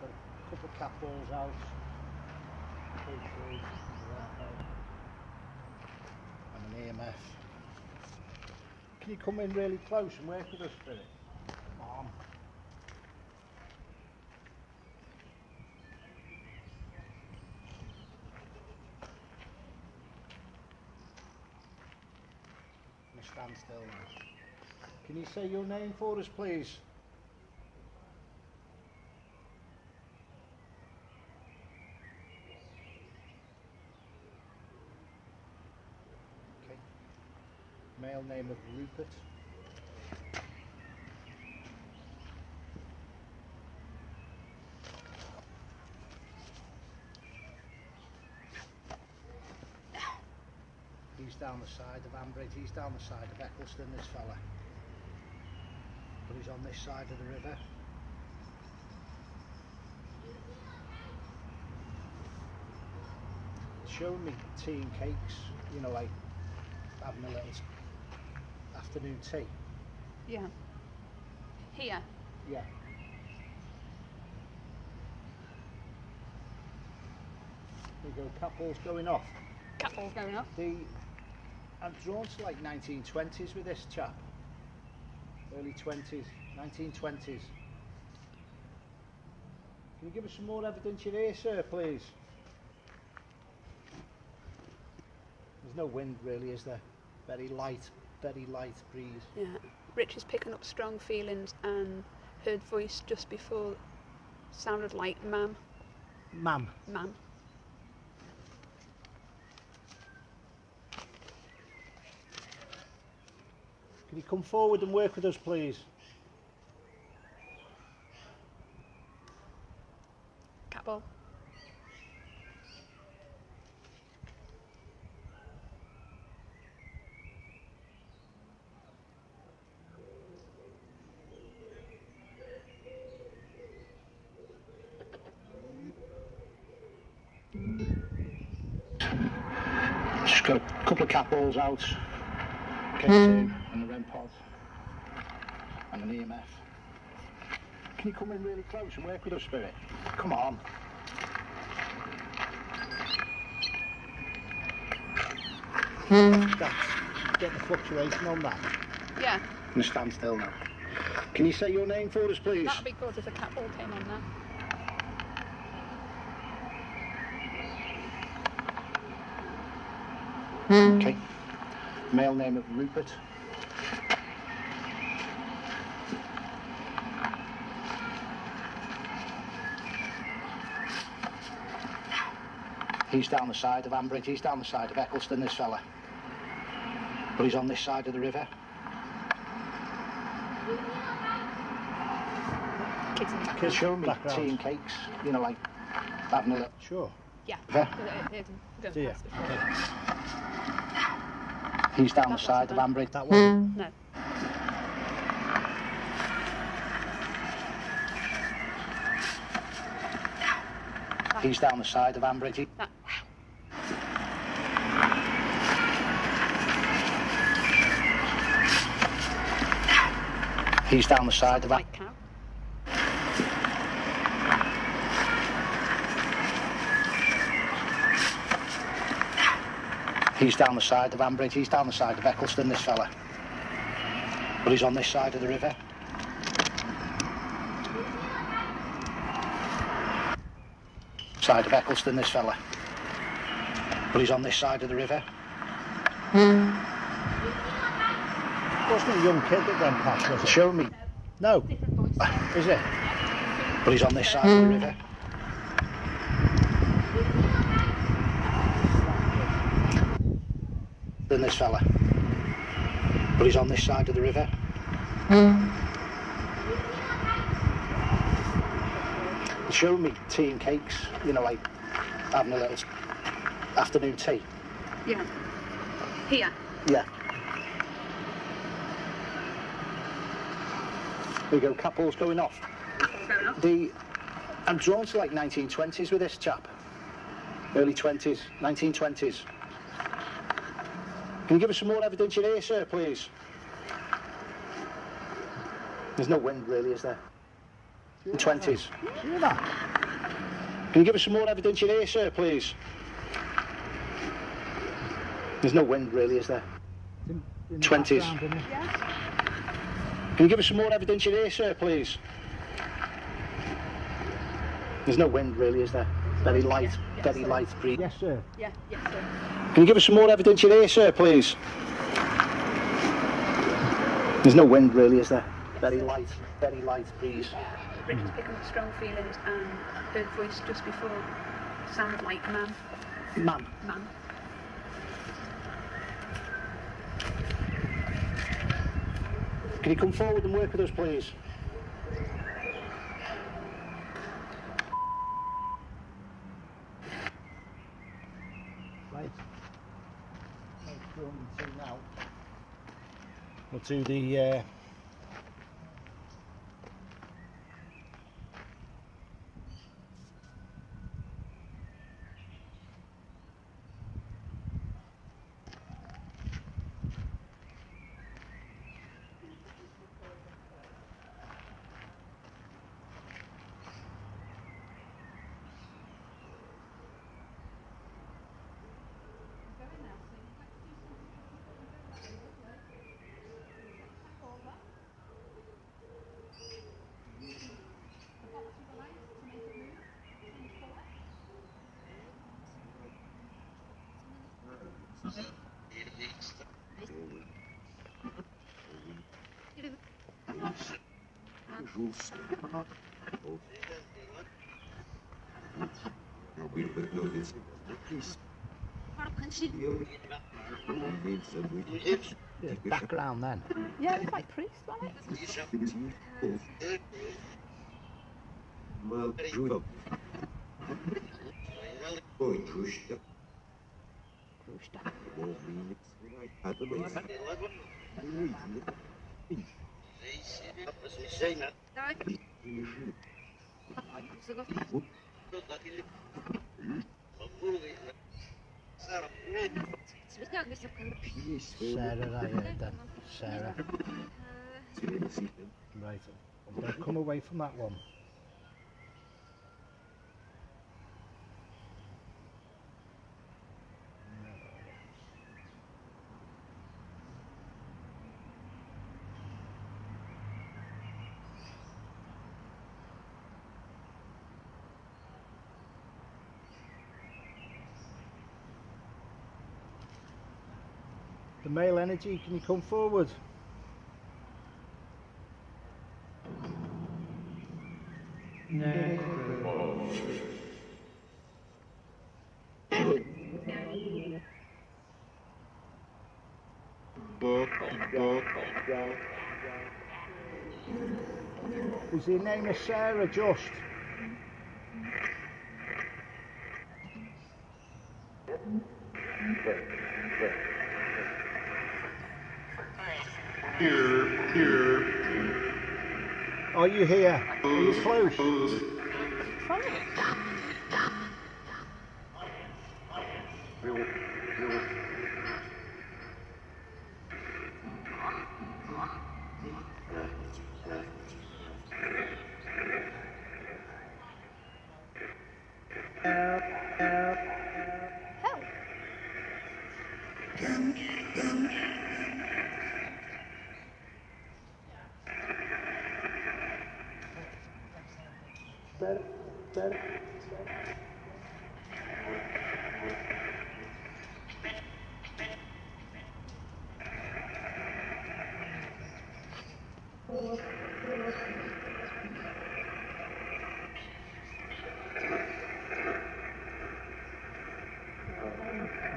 Got a couple of cat balls out. And an EMF. Can you come in really close and work with us, Spirit? Come on. You stand still now. Can you say your name for us, please? Male name of Rupert. He's down the side of Handbridge, he's down the side of Eccleston, this fella. But he's on this side of the river. Showing me tea and cakes, you know, like having a little afternoon tea. Yeah. Here. Yeah. There you go, cat balls going off. Cat balls going up. I'm drawn to like 1920s with this chap. Early 20s, 1920s. Can you give us some more evidence you're here, sir, please? There's no wind really, is there? Very light breeze. Yeah. Rich is picking up strong feelings and heard voice just before sounded like ma'am. Ma'am. Ma'am. Can you come forward and work with us, please? Cat ball. Just got a couple of cat balls out. K2 and the REM pod and an EMF. Can you come in really close and work with us, Spirit? Come on. That's getting a fluctuation on that. Yeah. I'm going to stand still now. Can you say your name for us, please? That'd be good if a cat ball came on there. Okay. Male name of Rupert. He's down the side of Handbridge, he's down the side of Eccleston, this fella. But he's on this side of the river. Kids in the background. Kids show me Background. tea and cakes, you know, like having a little... Sure. Yeah. Yeah. Don't Do you? pass before. Okay. He's down the That side of wasn't Handbridge. That one. No. He's down the side of Handbridge. That. He's down the side of White cow. He's down the side of Handbridge, he's down the side of Eccleston, this fella. But he's on this side of the river. Side of Eccleston, this fella. But he's on this side of the river. Wasn't a young kid that went past, was it? Show me. No. Different voice. Is it? But he's on this side of the river. Than this fella. But he's on this side of the river. Show me tea and cakes, you know, like having a little afternoon tea. Yeah. Here. Yeah. There you go, Capel's going off. Fair enough. I'm drawn to like 1920s with this chap. Early 20s, 1920s. Can you give us some more evidence you're here, sir, please? There's no wind really, is there? 20s. Hear that? Can you give us some more evidence you're here, sir, please? There's no wind really, is there? In the 20s. background, isn't it? Can you give us some more evidence you're here, sir, please? There's no wind really, is there? Very light breeze. Yes, sir. Yeah, yes, sir. Can you give us some more evidence you're here, sir, please? There's no wind really, is there? Very light breeze. Richard's picking up strong feelings and her voice just before sounded like man. Man. Man. Can you come forward and work with us, please? Right. Now. We'll do the background then. Yeah, it's like priest, wasn't it? Sarah, I heard then. Sarah. Right. I'm going to come away from that one. The male energy, can you come forward? Is your name is Sarah just? Are you here? Are you close?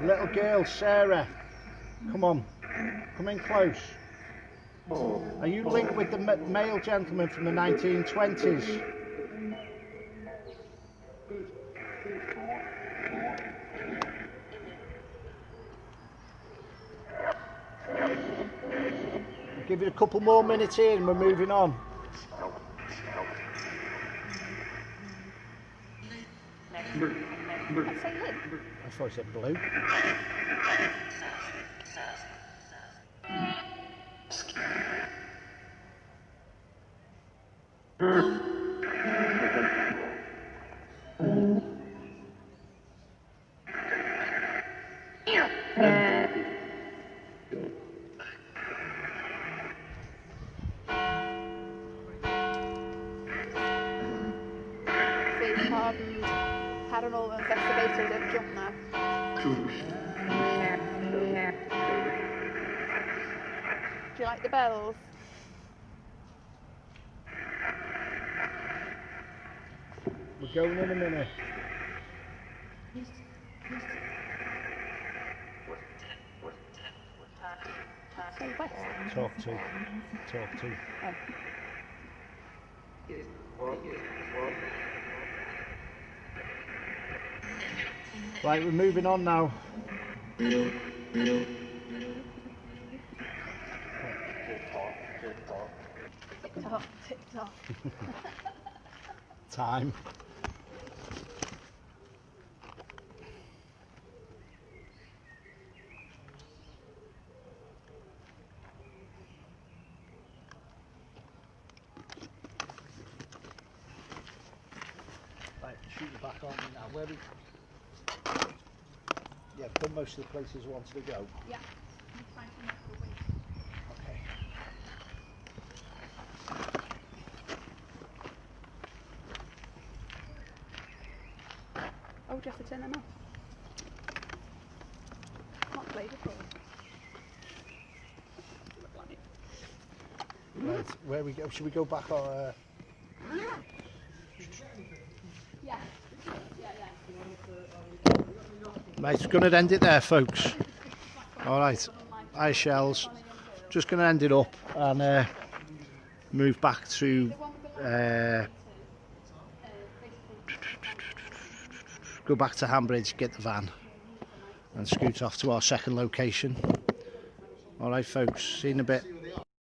Little girl, Sarah, come on, come in close. Are you linked with the male gentleman from the 1920s? give it a couple more minutes here and we're moving on. I'd say lid. I thought I said blue. Paranormal investigators have jumped now. Do you like the bells? We're going in a minute. Say west. Talk to. Right, we're moving on now. Tick tock. Time. Right, shoot the back on me now. Where we? Yeah, I've done most of the places I wanted to go. Yeah. Okay. Oh, do you have to turn them off? Not played before. Right, where we go? Should we go back on? Yeah. Right, we're going to end it there, folks. All right, ice shells. Just going to end it up and move back to go back to Handbridge, get the van, and scoot off to our second location. All right, folks. See you in a bit.